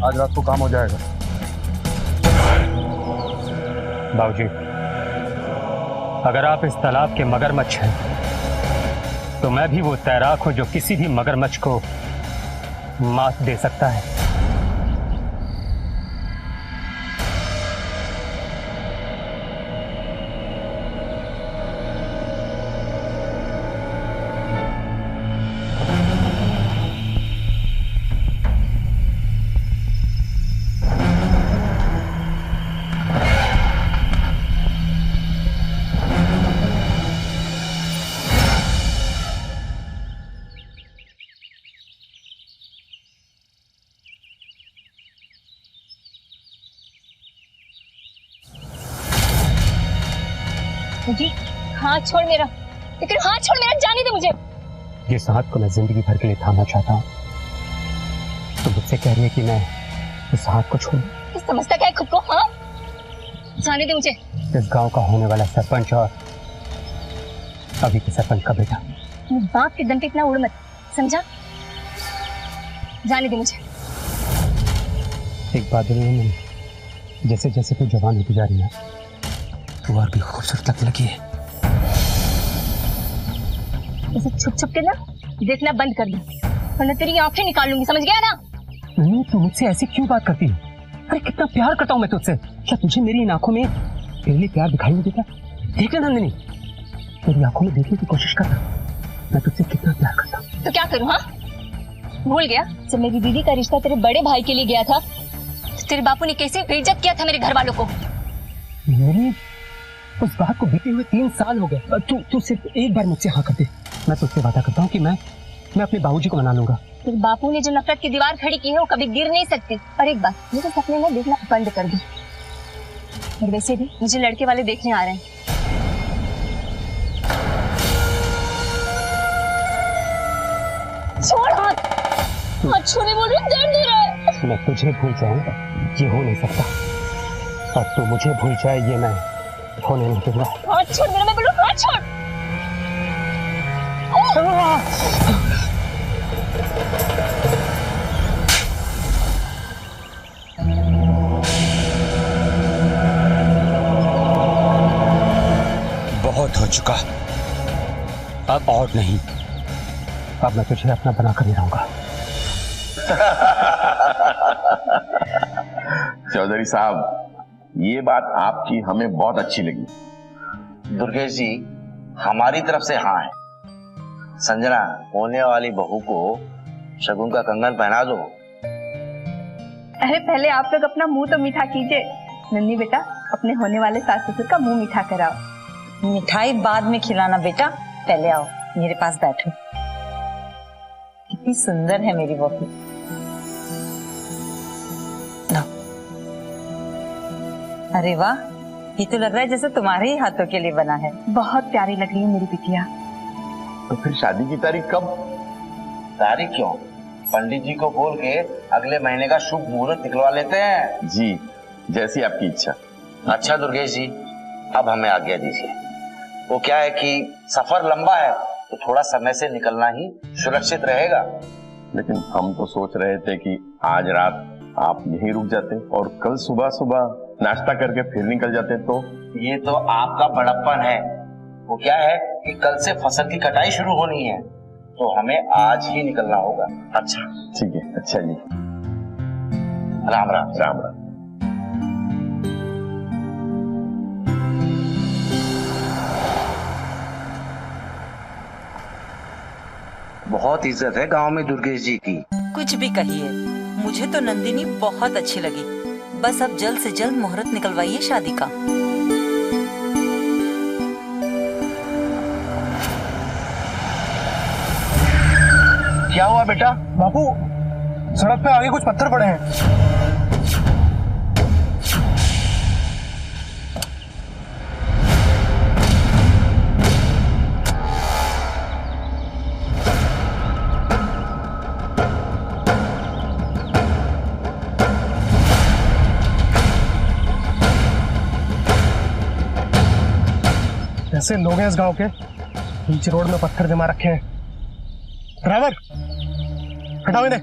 आज रात को काम हो जाएगा। बाबूजी, अगर आप इस तालाब के मगरमच्छ हैं, तो मैं भी वो तैराक हूं जो किसी भी मगरमच्छ को मात दे सकता है। जी हाथ छोड़ मेरा, लेकिन हाथ छोड़ मेरा, जाने दे मुझे। जिस हाथ को मैं जिंदगी भर के लिए थामना चाहता हूँ, तो मुझसे कह रही है कि मैं इस हाथ को छोड़। तू समझता क्या है खुद को? हाँ, जाने दे मुझे। इस गांव का होने वाला सरपंच और अभी के सरपंच का बेटा। बाप के दम पे इतना उड़ मत, समझा? जाने दे मुझे। एक बात दुनिया में, जैसे जैसे तू जवान होती जा रही है, तू और भी खूबसूरत लगने लगी है। इसे छुप छुप के ना देखना बंद कर दे, वरना तेरी आंखें निकाल लूंगी, समझ गया ना? नहीं, तू मुझसे ऐसी क्यों बात करती है? अरे कितना प्यार करता हूँ मैं तुझसे। क्या तुझे मेरी इन आंखों में पहले प्यार दिखाई नहीं देता? देख ले नंदिनी, तेरी आंखों में देखने की कोशिश कर, मैं तुझसे कितना प्यार करता हूँ। तो क्या करूँ? हाँ, भूल गया जब मेरी दीदी का रिश्ता तेरे बड़े भाई के लिए गया था, तो तेरे बापू ने कैसे बेइज्जत किया था मेरे घर वालों को। मेरी उस बात को बीते हुए 3 साल हो गए। तू सिर्फ एक बार मुझसे हाँ कर दे, मैं तुझसे वादा करता हूँ कि मैं अपने बाबूजी को मना लूंगा। तेरे बापू ने जो नफरत की दीवार खड़ी की है, वो कभी गिर नहीं सकती। और एक बात, मुझे सपने में देखना बंद कर दी। और वैसे भी मुझे लड़के वाले देखने आ रहे हैं। छोड़ हाथ, हाथ छोड़ने बोल रही हूँ, दर्द दे रहा है। मैं तुझे भूल जाऊं ये हो नहीं सकता, और तू मुझे भूल जाए ये मैं होने नहीं दूंगा। हाथ छोड़ मेरा, मैं बोलूं हाथ छोड़। बहुत हो चुका, अब और नहीं। अब मैं तुझे अपना बना कर ही रहूंगा। चौधरी साहब, ये बात आपकी हमें बहुत अच्छी लगी। दुर्गेश जी, हमारी तरफ से हाँ है। संजना, होने वाली बहू को शगुन का कंगन पहना दो। अरे पहले आप लोग अपना मुंह तो मीठा कीजिए। नन्ही बेटा, अपने होने वाले सास ससुर का मुंह मीठा कराओ। मिठाई बाद में खिलाना बेटा, पहले आओ मेरे पास बैठो। कितनी सुंदर है मेरी बहू। अरे वाह, ये तो लग रहा है जैसे तुम्हारे ही हाथों के लिए बना है। बहुत प्यारी लग रही है मेरी बिटिया। तो फिर शादी की तारीख कब? तारीख क्यों, पंडित जी को बोल के अगले महीने का शुभ मुहूर्त निकलवा लेते हैं। जी, जैसी आपकी इच्छा। अच्छा दुर्गेश जी, अब हमें आज्ञा दीजिए। वो क्या है कि सफर लंबा है, तो थोड़ा समय से निकलना ही सुरक्षित रहेगा। लेकिन हम तो सोच रहे थे कि आज रात आप यहीं रुक जाते और कल सुबह सुबह नाश्ता करके फिर निकल जाते। तो ये तो आपका बड़प्पन है। वो क्या है कि कल से फसल की कटाई शुरू होनी है, तो हमें आज ही निकलना होगा। अच्छा ठीक है। अच्छा जी, राम राम। राम राम। बहुत इज्जत है गांव में दुर्गेश जी की। कुछ भी कहिए, मुझे तो नंदिनी बहुत अच्छी लगी। बस अब जल्द से जल्द मुहूर्त निकलवाइए शादी का। क्या हुआ बेटा? बापू, सड़क पे आगे कुछ पत्थर पड़े हैं। ऐसे लोग हैं इस गांव के, बीच रोड में पत्थर जमा रखे हैं। ड्राइवर, हटाओ इन्हें।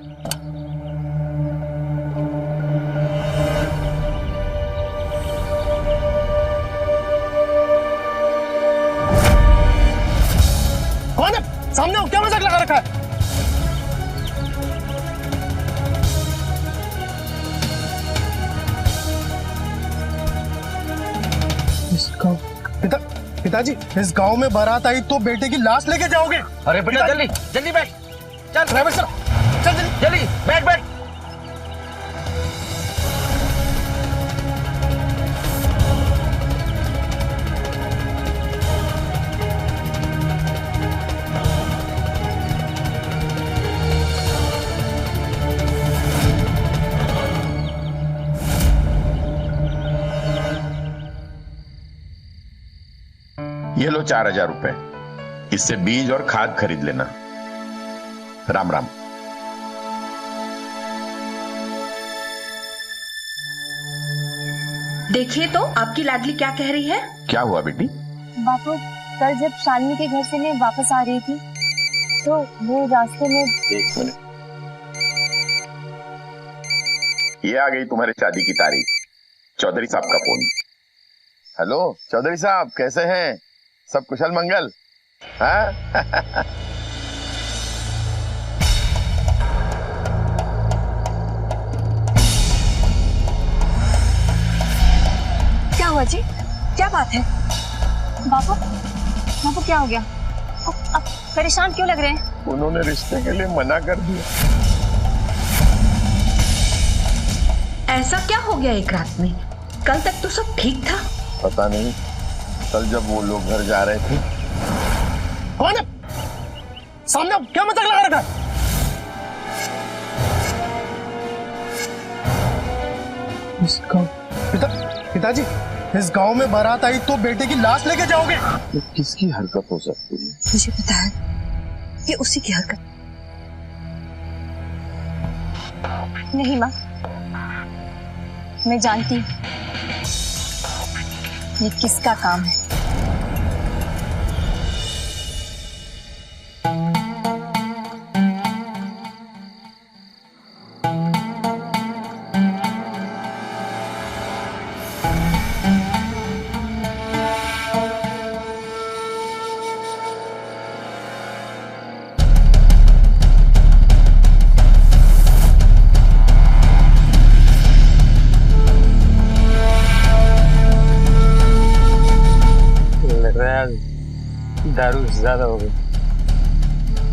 कौन है? सामने हो, क्या मजाक लगा रखा है? इस गांव पिताजी, इस गांव में बारात आई तो बेटे की लाश लेके जाओगे? अरे बेटा जल्दी जल्दी बैठ, चल ड्राइवर चल जल्दी जल्दी बैठ बैठ। ये लो 4000 रुपए, इससे बीज और खाद खरीद लेना। राम राम। देखिए तो आपकी लाडली क्या कह रही है। क्या हुआ बेटी? बापू, कल जब शालिनी के घर से मैं वापस आ रही थी तो वो रास्ते में। एक मिनट, ये आ गई तुम्हारी शादी की तारीख। चौधरी साहब का फोन। हेलो चौधरी साहब, कैसे हैं? सब कुशल मंगल? हाँ? क्या हुआ जी? क्या बात है? बापू, बापू क्या हो गया? आप परेशान क्यों लग रहे हैं? उन्होंने रिश्ते के लिए मना कर दिया। ऐसा क्या हो गया एक रात में? कल तक तो सब ठीक था। पता नहीं, कल जब वो लोग घर जा रहे थे। कौन है सामने? क्या मजाक लगा रखा है? पिताजी, इस गांव में बारात आई तो बेटे की लाश लेके जाओगे? ये किसकी हरकत हो सकती है? मुझे पता है, ये उसी की हरकत। नहीं माँ, मैं जानती हूँ ये किसका काम है। दारू ज्यादा हो गई।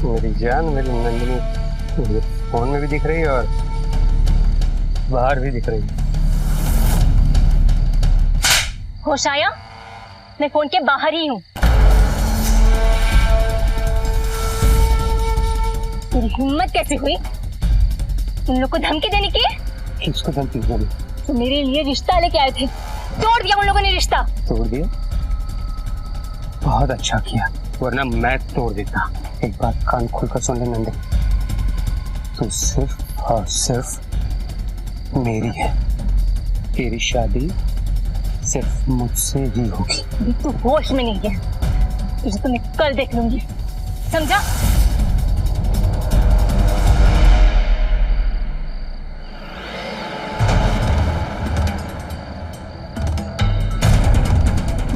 मेरी जान, मेरी नंदिनी फोन में भी दिख रही है और बाहर भी दिख रही है। होश आया? मैं फोन के बाहर ही हूँ। तेरी हिम्मत कैसे हुई उन लोग को धमकी देने की? किसको धमकी देनी? तो मेरे लिए रिश्ता लेके आए थे, तोड़ दिया उन लोगों ने रिश्ता। तोड़ दिया? बहुत अच्छा किया, वरना मैं तोड़ देता। एक बात कान खोलकर सुन ले नंदन, तू सिर्फ और सिर्फ मेरी है। तेरी शादी सिर्फ मुझसे ही होगी। अभी तू होश में नहीं है, तुझे तो मैं कल देख लूंगी, समझा?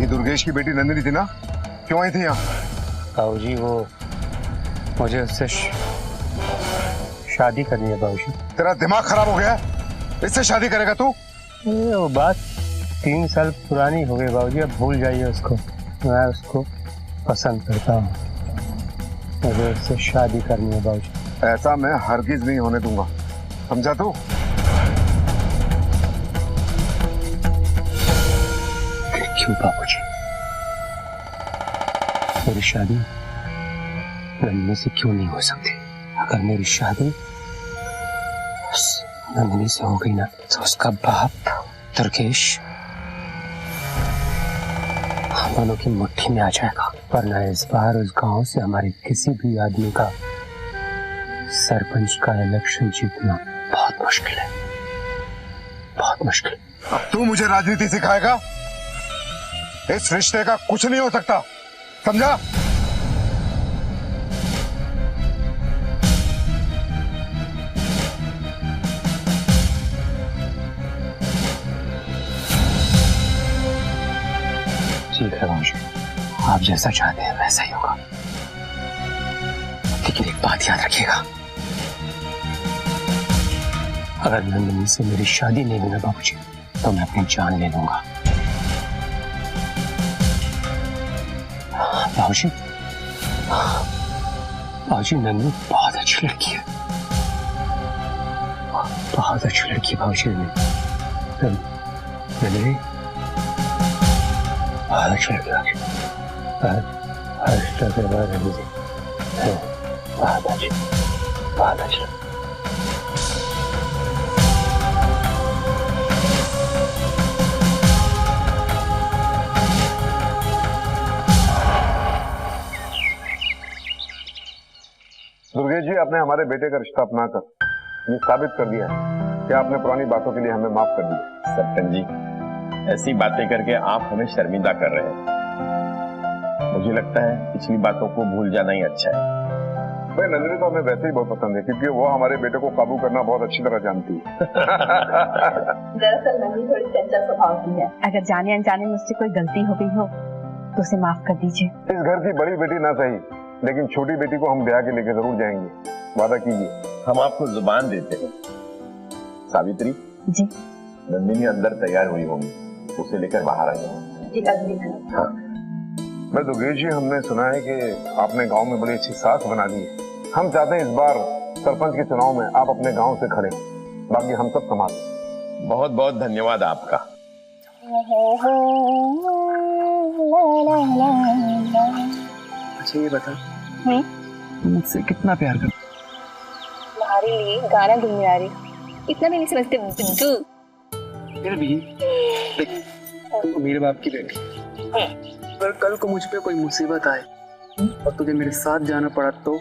ये दुर्गेश की बेटी नंदिनी थी ना? क्यों आई थी यहाँ? बाबूजी, वो मुझे उससे शादी करनी है बाबूजी। तेरा दिमाग खराब हो गया? इससे शादी करेगा तू? वो बात 3 साल पुरानी हो गई बाबूजी, अब भूल जाइए उसको। मैं उसको पसंद करता हूँ, मुझे उससे शादी करनी है बाबूजी। ऐसा मैं हरगिज नहीं होने दूंगा, समझा तू? क्यों बाबूजी? मेरी शादी नंदिनी से क्यों नहीं हो सकती? अगर मेरी शादी नंदिनी से हो गई ना तो उसका बाप दुर्गेश हम दोनों की मुट्ठी में आ जाएगा। वरना इस बार उस गांव से हमारे किसी भी आदमी का सरपंच का इलेक्शन जीतना बहुत मुश्किल है, बहुत मुश्किल। अब तू मुझे राजनीति सिखाएगा? इस रिश्ते का कुछ नहीं हो सकता, समझा? ठीक है बाबूजी, आप जैसा चाहते हैं वैसा ही होगा। लेकिन एक बात याद रखिएगा, अगर नंदिनी से मेरी शादी नहीं हुई ना बाबूजी तो मैं अपनी जान ले लूंगा। बाबूजी, बाबूजी नंदिनी बहुत अच्छी लड़की है, बहुत अच्छी लड़की है बाबूजी। नंदिनी बहुत अच्छी लड़की है, बहुत अच्छी, बहुत अच्छी। आपने हमारे बेटे का रिश्ता अपनाकर ये साबित कर दिया है कि आपने पुरानी बातों के लिए हमें माफ कर दिया। सरपंच जी, ऐसी बातें करके आप हमें शर्मिंदा कर रहे हैं। मुझे लगता है पिछली बातों को भूल जाना ही अच्छा है। भाई नंदिनी तो हमें वैसे ही बहुत पसंद है क्योंकि वो हमारे बेटे को काबू करना बहुत अच्छी तरह जानती है। दरअसल नंदी थोड़ी चंचल स्वभाव की है। अगर जाने अनजाने मुझसे कोई गलती हो गई हो तो उसे माफ कर दीजिए। इस घर की बड़ी बेटी ना सही, लेकिन छोटी बेटी को हम ब्याह के लेके जरूर जाएंगे, वादा कीजिए। हम आपको जुबान देते हैं। सावित्री जी, नंदिनी अंदर तैयार हुई होंगी, उसे लेकर बाहर आ जाओ। हाँ। मैं दुर्गेश जी, हमने सुना है कि आपने गांव में बड़ी अच्छी साख बना ली है। हम चाहते हैं इस बार सरपंच के चुनाव में आप अपने गांव से खड़े, बाकी हम सब संभालें। बहुत बहुत धन्यवाद आपका। अच्छा ये बता, मुझसे कितना प्यार कर? तुम्हारे लिए गाना गुनगुना आ रही, इतना भी नहीं समझते बिट्टू। फिर भी देख, तू मेरे बाप की बेटी, अगर कल को मुझ पे कोई मुसीबत आए और तुझे मेरे साथ जाना पड़ा तो?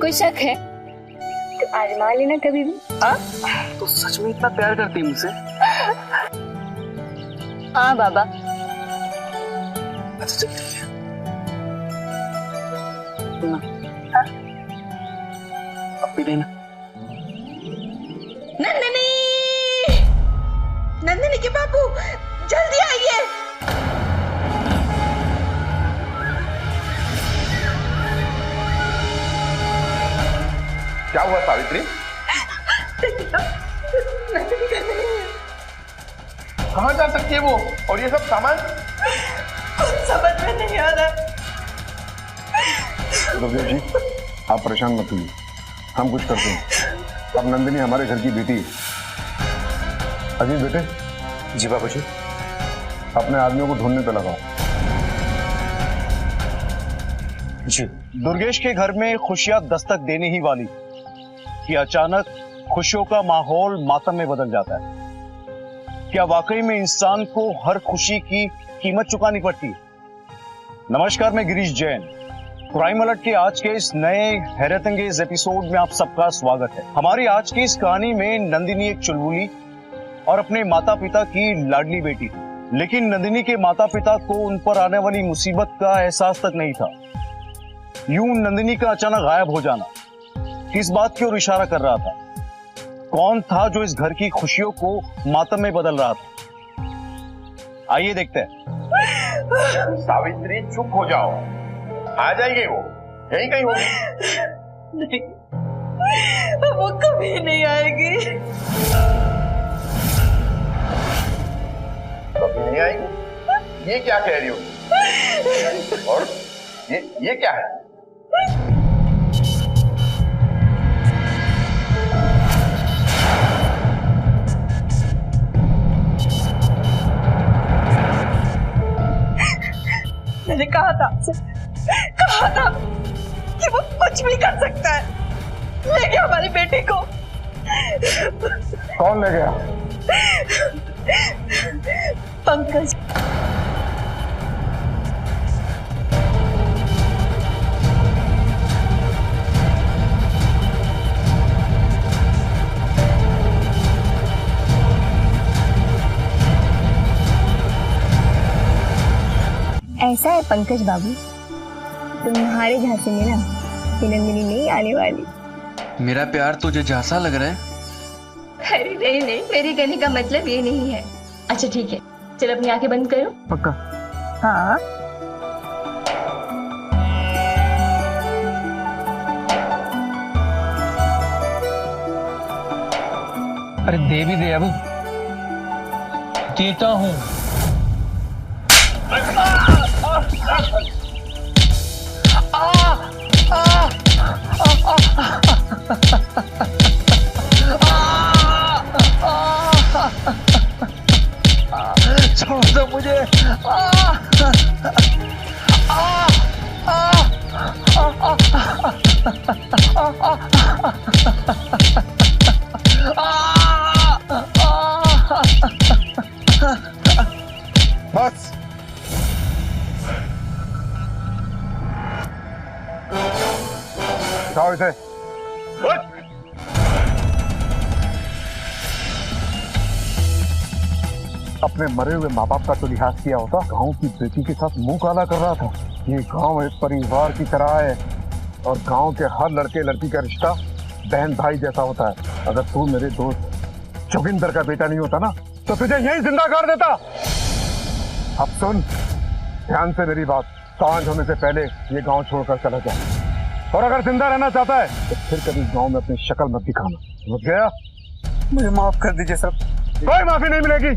कोई शक है तो आजमा लेना कभी भी। तो सच में इतना प्यार करती है मुझसे? हाँ बाबा। अच्छा चल ठीक है। अब भी लेना। नंदिनी, नंदिनी के बाबू जल्दी आइए। क्या हुआ सावित्री? कहाँ जा सकती है वो? और ये सब सामान? समझ में नहीं आ रहा। दुर्गेश जी, आप परेशान मत होइए, हम कुछ करते हैं। अब नंदिनी हमारे घर की बेटी है। अजीत बेटे। जी बाबूजी। अपने आदमियों को ढूंढने पे लगाओ। जी। दुर्गेश के घर में खुशियां दस्तक देने ही वाली कि अचानक खुशियों का माहौल मातम में बदल जाता है। क्या वाकई में इंसान को हर खुशी की कीमत चुकानी पड़ती है? नमस्कार, मैं गिरीश जैन। क्राइम अलर्ट के आज के इस नए हैरतअंगेज एपिसोड में आप सबका स्वागत है। हमारी आज की इस कहानी में नंदिनी एक चुलबुली और अपने माता पिता की लाडली बेटी थी, लेकिन नंदिनी के माता पिता को उन पर आने वाली मुसीबत का एहसास तक नहीं था। यूं नंदिनी का अचानक गायब हो जाना किस बात की ओर इशारा कर रहा था? कौन था जो इस घर की खुशियों को मातम में बदल रहा था? आइए देखते हैं। सावित्री चुप हो जाओ, आ जाएंगे वो, यहीं कहीं होगी। नहीं, वो कभी नहीं आएगी। कभी नहीं आएगी? ये क्या कह रही हो? और ये क्या है? मैंने कहा था आपसे, कहा था कि वो कुछ भी कर सकता है। ले गया हमारी बेटी को। कौन ले गया? पंकज। ऐसा है पंकज बाबू, तुम्हारे झांसे में ना नंदिनी नहीं आने वाली। मेरा प्यार तुझे झांसा लग रहा है? अरे नहीं नहीं, मेरे कहने का मतलब ये नहीं है। अच्छा ठीक है, चल अपनी आंखें बंद करो। पक्का? हाँ। अरे दे भी दे, अब देता हूँ। छोड़ दो मुझे। बस बताओ इसे। अपने मरे हुए माँ बाप का तो लिहाज किया होता, गांव की बेटी के साथ मुंह काला कर रहा था। ये गांव एक परिवार की तरह है और गांव के हर लड़के लड़की का रिश्ता बहन भाई जैसा होता है। अगर तू मेरे दोस्त जोगिंदर का बेटा नहीं होता ना तो तुझे यही जिंदा कर देता। अब सुन ध्यान से मेरी बात, सांझ होने से पहले ये गांव छोड़कर चला जा, और अगर जिंदा रहना चाहता है तो फिर कभी गांव में अपनी शक्ल मत दिखाना, समझ गया? मुझे माफ कर दीजिए सर। कोई माफी नहीं मिलेगी।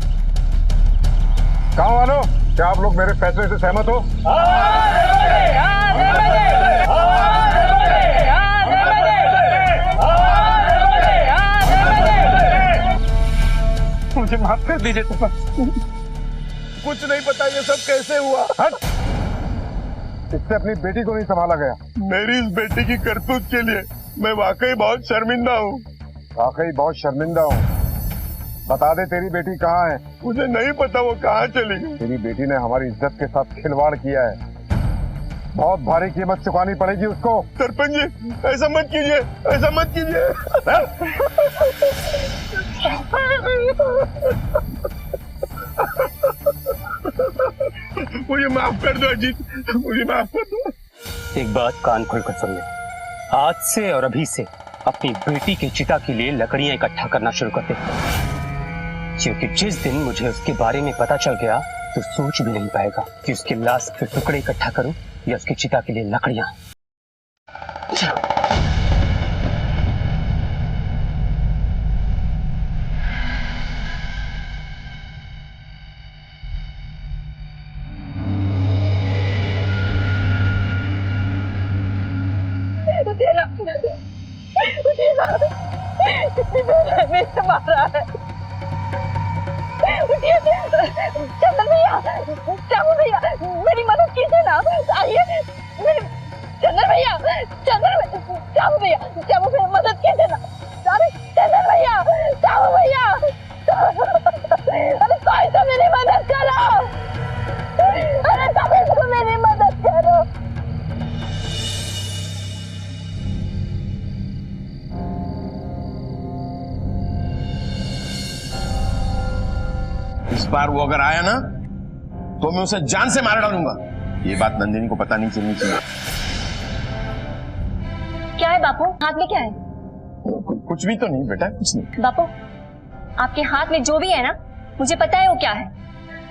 गांव वालों, क्या आप लोग मेरे फैसले से सहमत हो? मुझे माफ कर दीजिए सरपंच। कुछ नहीं पता ये सब कैसे हुआ। हट! इससे अपनी बेटी को नहीं संभाला गया। मेरी इस बेटी की करतूत के लिए मैं वाकई बहुत शर्मिंदा हूँ। वाकई बहुत शर्मिंदा हूँ। बता दे तेरी बेटी कहाँ है? मुझे नहीं पता वो कहाँ चली गई। तेरी बेटी ने हमारी इज्जत के साथ खिलवाड़ किया है, बहुत भारी कीमत चुकानी पड़ेगी उसको। सरपंच जी ऐसा मत कीजिए, ऐसा मत कीजिए। मुझे माफ कर दो अजीत, मुझे माफ कर दो। एक बात कान खोलकर सुनिए, आज से और अभी से अपनी बेटी की चिता के लिए लकड़ियां इकट्ठा करना शुरू कर दे, क्योंकि जिस दिन मुझे उसके बारे में पता चल गया तो सोच भी नहीं पाएगा कि उसकी लाश के टुकड़े इकट्ठा करूं या उसकी चिता के लिए लकड़ियां। मारा है। उठिए चंदन भैया, चाबू भैया, मेरी मदद कीजिए ना। आइए मेरी चंदन भैया, चाबू भैया मदद कीजिए ना। अरे चंदन भैया, चाबू भैया, अरे कोई तो मेरी मदद करो। अरे सभी तो मेरी मदद करो। इस बार वो अगर आया ना तो मैं उसे जान से मार डालूंगा। ये बात नंदिनी को पता नहीं चलनी चाहिए। क्या है बापू, हाथ में क्या है? कुछ भी तो नहीं बेटा, कुछ नहीं। बापू आपके हाथ में जो भी है ना, मुझे पता है वो क्या है,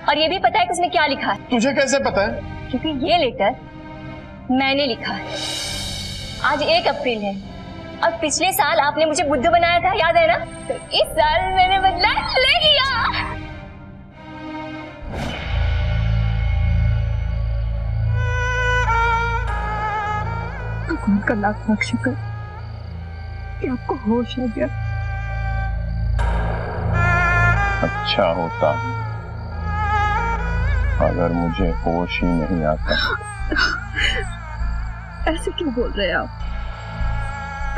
और ये भी पता है कि उसमें क्या लिखा है। तुझे कैसे पता है? क्योंकि ये लेटर मैंने लिखा है। आज 1 अप्रैल है और पिछले साल आपने मुझे बुद्ध बनाया था, याद है ना? तो इस साल मैंने बदला ले लिया। भगवान का लाख लाख शुक्र कि आपको होश आ गया। अच्छा होता अगर मुझे होश ही नहीं आता। ऐसे क्यों बोल रहे हैं आप?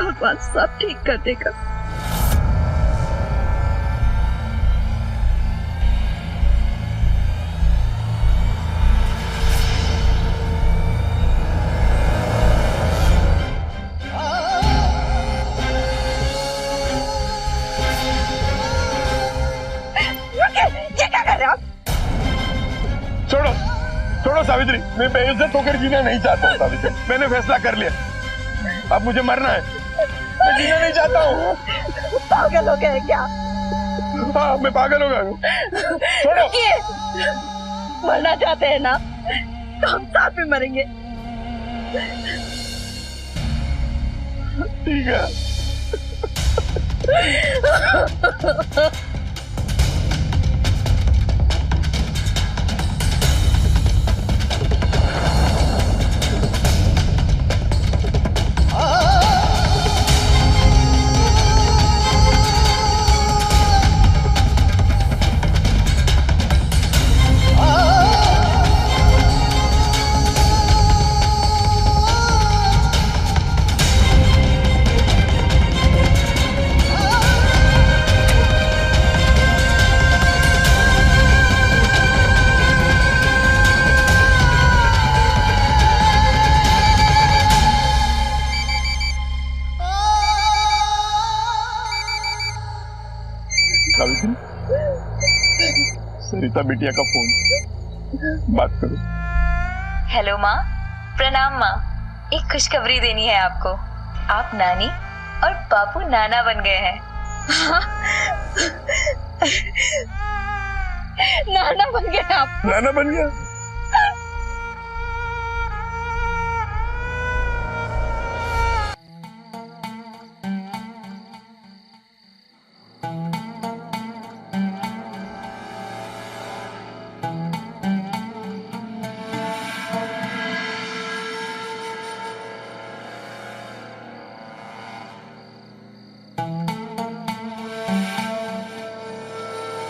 भगवान सब ठीक कर देगा। छोड़ो छोड़ो सावित्री, मैं बेइज्जत होकर जीना नहीं चाहता हूँ। सावित्री मैंने फैसला कर लिया, अब मुझे मरना है। मैं जीना नहीं चाहता हूँ। पागल हो गए क्या? हाँ मैं पागल हो गया हूँ। छोड़ो। मरना चाहते हैं ना तो हम साथ में मरेंगे। ठीक है। सावित्री, सरिता बिटिया का फोन, बात करो। हेलो माँ, प्रणाम माँ। एक खुशखबरी देनी है आपको। आप नानी और बापू नाना बन गए हैं। नाना बन गए आप? नाना बन गया?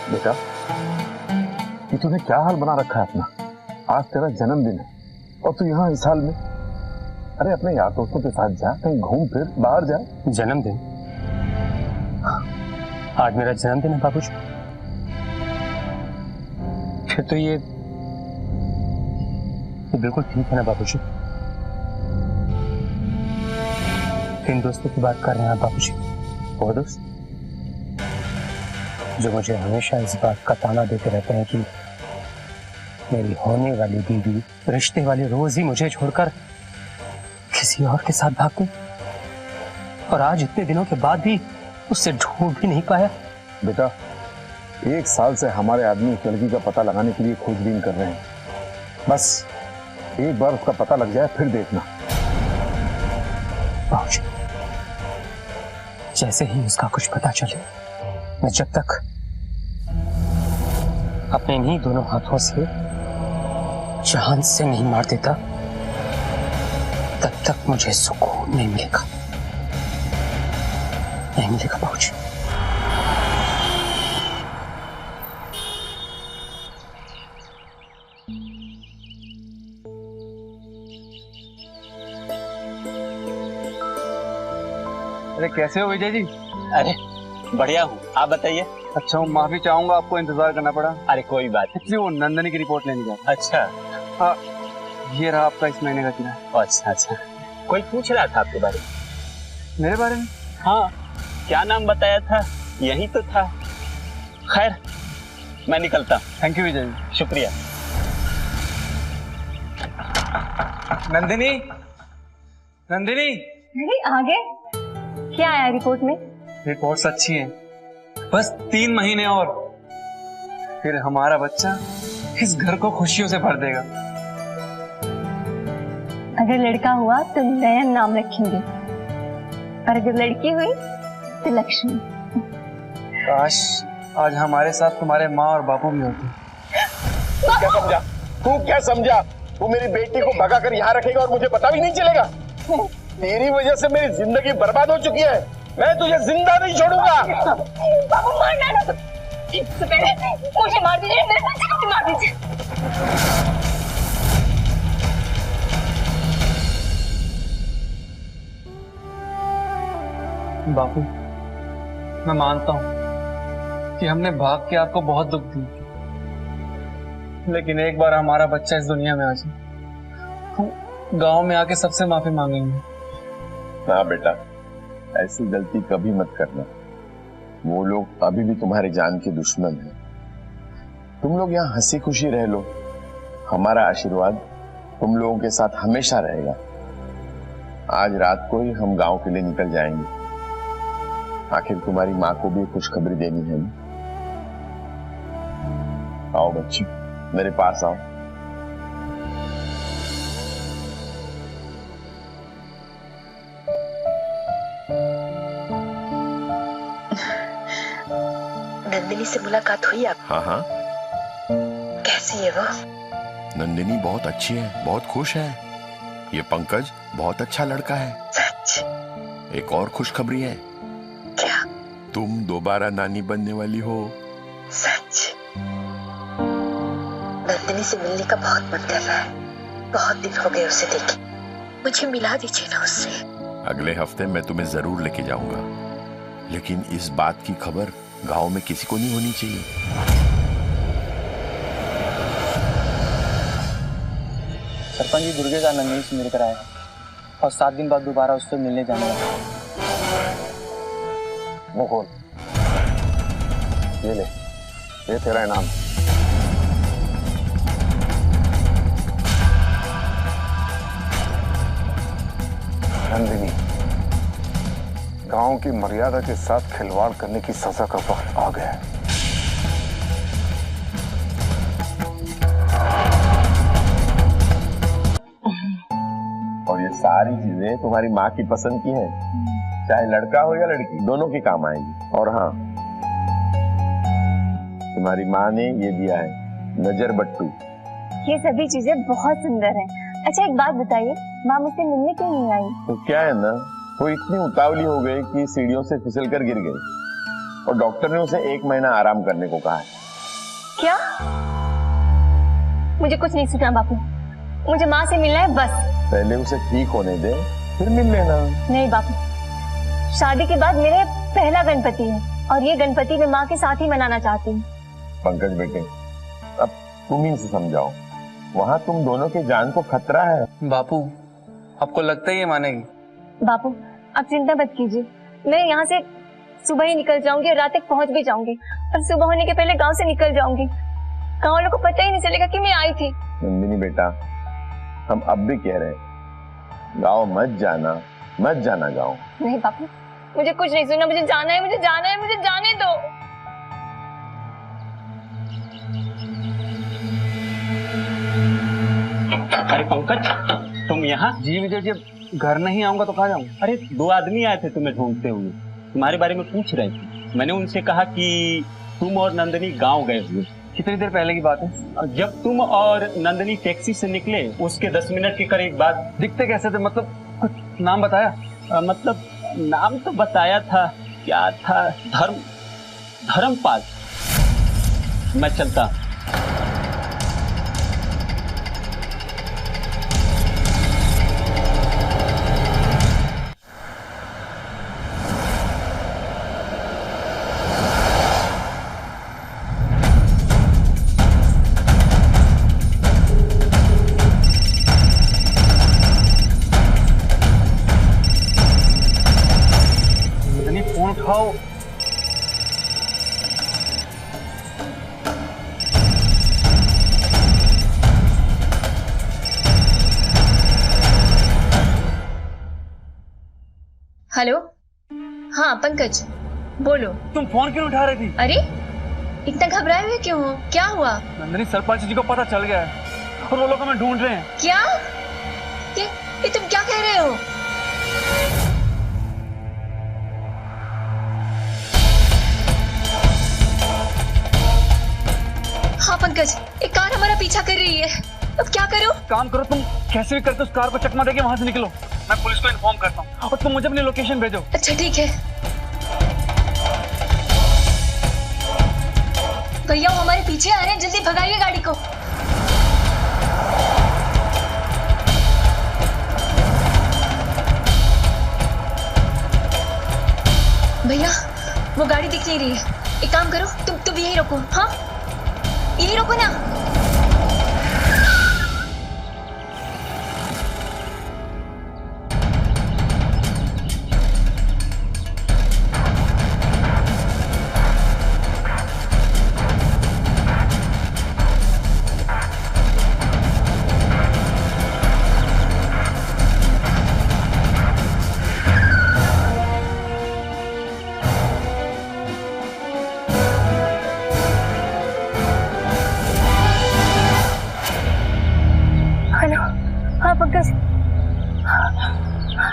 बेटा, ये तूने क्या हाल बना रखा है अपना? आज तेरा जन्मदिन है और तू यहाँ इस हाल में? अरे अपने यार दोस्तों के साथ जा, कहीं घूम फिर, बाहर जा। जन्मदिन? आज मेरा जन्मदिन है बाबूजी। फिर तो ये बिल्कुल ठीक है ना बाबूजी? किन दोस्तों की बात कर रहे हैं आप बाबूजी? वो दोस्त जो मुझे हमेशा इस बात का ताना देते रहते हैं कि मेरी होने वाली बीवी रिश्ते वाले रोज ही मुझे छोड़कर किसी और के साथ भाग गई, और आज इतने दिनों के बाद भी उससे ढूंढ भी नहीं पाया। बेटा, 1 साल से हमारे आदमी उस लड़की का पता लगाने के लिए खोजबीन कर रहे हैं। बस एक बार उसका पता लग जाए फिर देखना। बाबूजी, जैसे ही उसका कुछ पता चले, मैं जब तक अपने इन्हीं दोनों हाथों से जान से नहीं मार देता, तब तक मुझे सुकून नहीं मिलेगा। नहीं मिलेगा बाबूजी। अरे कैसे हो विजय जी? अरे बढ़िया हूँ, आप बताइए। अच्छा हूँ, माफी चाहूंगा, आपको इंतजार करना पड़ा। अरे कोई बात नहीं। इसलिए वो नंदनी की रिपोर्ट लेने गया। अच्छा हाँ, ये रहा आपका इस महीने का किराया। अच्छा अच्छा, कोई पूछ रहा था आपके बारे में? मेरे बारे में? हाँ, क्या नाम बताया था? यही तो था। खैर, मैं निकलता। Thank you Vijay ji. शुक्रिया। नंदिनी, नंदिनी। आगे क्या आया रिपोर्ट में? रिपोर्ट्स अच्छी हैं, बस 3 महीने और फिर हमारा बच्चा इस घर को खुशियों से भर देगा। अगर लड़का हुआ तो नयन नाम रखेंगे, और अगर लड़की हुई तो लक्ष्मी। काश आज हमारे साथ तुम्हारे माँ और बापू भी होते। क्या समझा तू? क्या समझा तू? मेरी बेटी को भगा कर यहाँ रखेगा और मुझे पता भी नहीं चलेगा? तेरी वजह से मेरी जिंदगी बर्बाद हो चुकी है। मैं तुझे जिंदा नहीं छोड़ूंगा। बाबू मारना ना, इससे पहले मुझे मार दीजिए, मेरे बच्चे को भी मार दीजिए। बापू, मैं मानता हूँ कि हमने भाग के आपको बहुत दुख दिया, लेकिन एक बार हमारा बच्चा इस दुनिया में आ जाए, हम गांव में आके सबसे माफी मांगेंगे। हाँ बेटा, ऐसी गलती कभी मत करना। वो लोग अभी भी तुम्हारे जान के दुश्मन हैं। तुम लोग यहाँ हंसी खुशी रह लो। हमारा आशीर्वाद तुम लोगों के साथ हमेशा रहेगा। आज रात को ही हम गांव के लिए निकल जाएंगे। आखिर तुम्हारी माँ को भी खुशखबरी देनी है। आओ बच्ची, मेरे पास आओ। नंदिनी से मुलाकात हुई आप? हाँ हाँ। कैसी है वो? नंदिनी बहुत अच्छी है, बहुत खुश है। ये पंकज बहुत अच्छा लड़का है। सच? एक और खुशखबरी है। क्या? तुम दोबारा नानी बनने वाली हो। सच? नंदिनी से मिलने का बहुत मन कर रहा है, बहुत दिन हो गए उसे देखे। मुझे मिला दीजिए ना उससे। अगले हफ्ते मैं तुम्हें जरूर लेके जाऊंगा, लेकिन इस बात की खबर गांव में किसी को नहीं होनी चाहिए। सरपंच जी, दुर्गेश नंदिनी से मिलकर आया और 7 दिन बाद दोबारा उससे मिलने जाने वाला। वो कौन? ये ले, ये तेरा इनाम। नंदिनी, गांव की मर्यादा के साथ खिलवाड़ करने की सजा का वक्त आ गया है। और ये सारी चीजें तुम्हारी माँ की पसंद की हैं, चाहे लड़का हो या लड़की, दोनों के काम आएंगी। और हाँ, तुम्हारी माँ ने ये दिया है नजर बट्टू। ये सभी चीजें बहुत सुंदर हैं। अच्छा एक बात बताइए, माँ मुझसे मिलने क्यों नहीं आई? तो क्या है ना, वो इतनी उतावली हो गई कि सीढ़ियों से फिसल कर गिर गई और डॉक्टर ने उसे 1 महीना आराम करने को कहा है। क्या? मुझे कुछ नहीं सुना बापू, मुझे माँ से मिलना है बस। पहले उसे ठीक होने दे, फिर मिल लेना। नहीं बापू, शादी के बाद मेरे पहला गणपति है और ये गणपति मैं माँ के साथ ही मनाना चाहती हूँ। पंकज बेटे, अब तुम ही से समझाओ, वहाँ तुम दोनों के जान को खतरा है। बापू, आपको लगता है ये मानेगी? बापू आप चिंता मत कीजिए, मैं यहाँ से सुबह ही निकल जाऊंगी और रात तक पहुँच भी जाऊंगी और सुबह होने के पहले गांव से निकल जाऊंगी। गांव वालों को पता ही नहीं चलेगा कि मैं आई थी। नंदिनी बेटा, हम अब भी कह रहे हैं, गाँव मत जाना गाँव। नहीं बापू, मुझे कुछ नहीं सुनना, मुझे जाना है, मुझे जाना है, मुझे जाने दो। अरे पंकज, तुम यहाँ? जी विजय जी, घर नहीं आऊंगा तो कहाँ जाऊंगा? अरे 2 आदमी आए थे तुम्हें ढूंढते हुए, तुम्हारे बारे में पूछ रहे थे। मैंने उनसे कहा कि तुम और नंदिनी गांव गए हुए। कितनी देर पहले की बात है? जब तुम और नंदिनी टैक्सी से निकले उसके 10 मिनट के करीब बाद। दिखते कैसे थे? मतलब कुछ नाम बताया? मतलब नाम तो बताया था, क्या था, धर्मपाल। मैं चलता। फोन उठाओ। हेलो, हाँ पंकज बोलो। तुम फोन क्यों उठा रही थी? अरे इतना घबराए हुए क्यों हो? क्या हुआ? नंदिनी, सरपंच जी को पता चल गया है और वो लोग हमें ढूंढ रहे हैं। क्या? ये तुम क्या कह रहे हो? हाँ पंकज, एक कार हमारा पीछा कर रही है, अब क्या करो? काम करो, तुम कैसे भी करके उस कार को चकमा देके वहां से निकलो। मैं पुलिस को इन्फॉर्म करता हूँ और तुम मुझे अपनी लोकेशन भेजो। अच्छा ठीक है भैया, वो हमारे पीछे आ रहे हैं, जल्दी भगाइए गाड़ी को। भैया वो गाड़ी दिख नहीं रही है, एक काम करो, तुम यही रुको। हाँ यही रुको ना।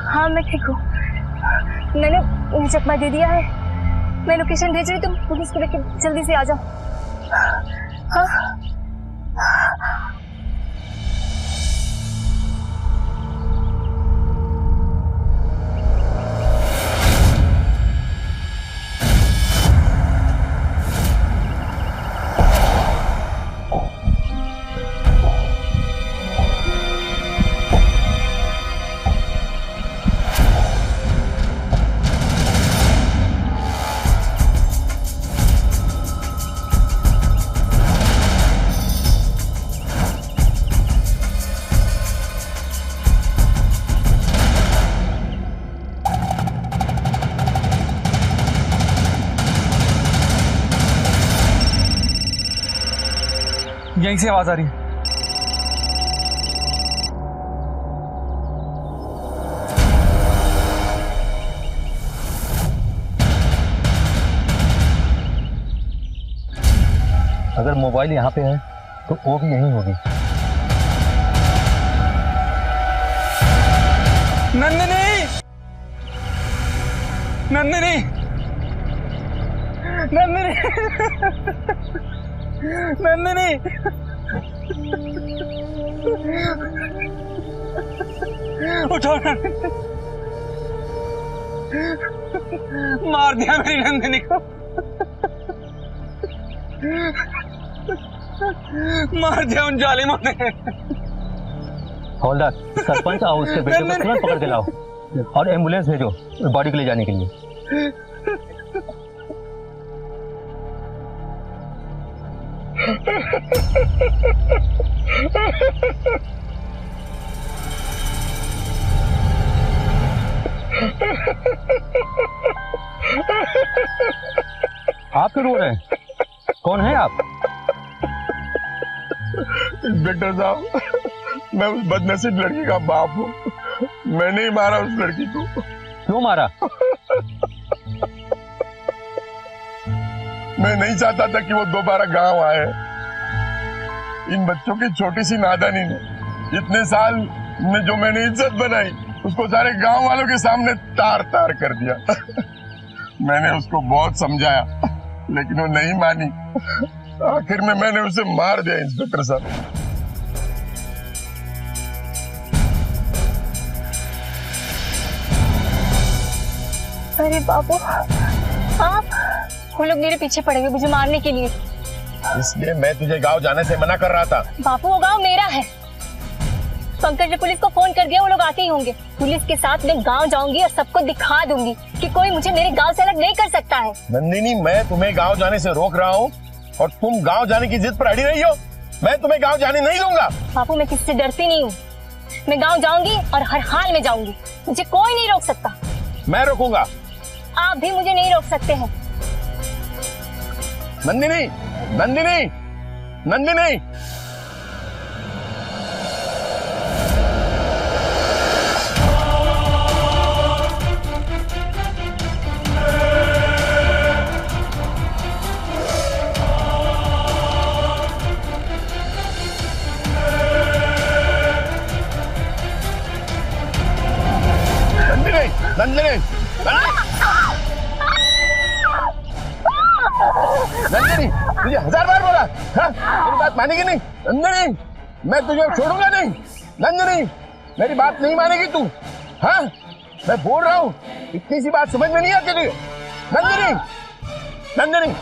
हाँ मैं ठीक हूँ, मैंने चकमा दे दिया है, मैं लोकेशन भेज रही हूँ, तुम पुलिस को लेके जल्दी से आ जाओ। हाँ यहीं से आवाज आ रही है। अगर मोबाइल यहाँ पे है तो वो भी यहीं होगी। नंदिनी, नंदिनी, नंदिनी, नंदिनी, उठो नंदिनी। मार दिया मेरी नंदिनी को, मार दिया उन जालिमों ने। हौलदार, सरपंच आओ, उसके बेटे को तुरंत पकड़ के लाओ और एम्बुलेंस भेजो बॉडी को ले जाने के लिए। आप क्यों रो रहे हैं? कौन है आप? इंस्पेक्टर साहब, मैं उस बदनसीब लड़की का बाप हूँ। मैंने ही मारा उस लड़की को। क्यों मारा? मैं नहीं चाहता था कि वो दोबारा गांव आए। इन बच्चों की छोटी सी नादानी ने इतने साल में जो मैंने इज्जत बनाई, उसको सारे गांव वालों के सामने तार तार कर दिया। मैंने उसको बहुत समझाया, लेकिन वो नहीं मानी। आखिर में मैंने उसे मार दिया। इंस्पेक्टर साहब, अरे बाबू, आप वो लोग मेरे पीछे पड़े हुए मुझे मारने के लिए। इसलिए मैं तुझे गांव जाने से मना कर रहा था। बापू, वो गांव मेरा है। पंकज ने पुलिस को फोन कर दिया, वो लोग आते ही होंगे। पुलिस के साथ मैं गांव जाऊंगी और सबको दिखा दूंगी कि कोई मुझे मेरे गांव से अलग नहीं कर सकता है। नंदिनी, मैं तुम्हें गांव जाने से रोक रहा हूँ और तुम गांव जाने की जिद पर अड़ी रही हो। मैं तुम्हें गांव जाने नहीं दूंगा। बापू, मैं किसी से डरती नहीं हूँ। मैं गांव जाऊंगी और हर हाल में जाऊंगी। मुझे कोई नहीं रोक सकता। मैं रोकूंगा। आप भी मुझे नहीं रोक सकते हैं। नंदिनी, नंदिनी, नंदिनी। नंदिनी, नंदिनी, तुझे 1000 बार बोला, हाँ? मेरी बात मानेगी नहीं? नंदिनी, मैं तुझे छोड़ूंगा नहीं। नंदिनी, मेरी बात नहीं मानेगी तू, हाँ? मैं बोल रहा हूँ, इतनी सी बात समझ में नहीं आती तुझे? नंदिनी, नंदिनी।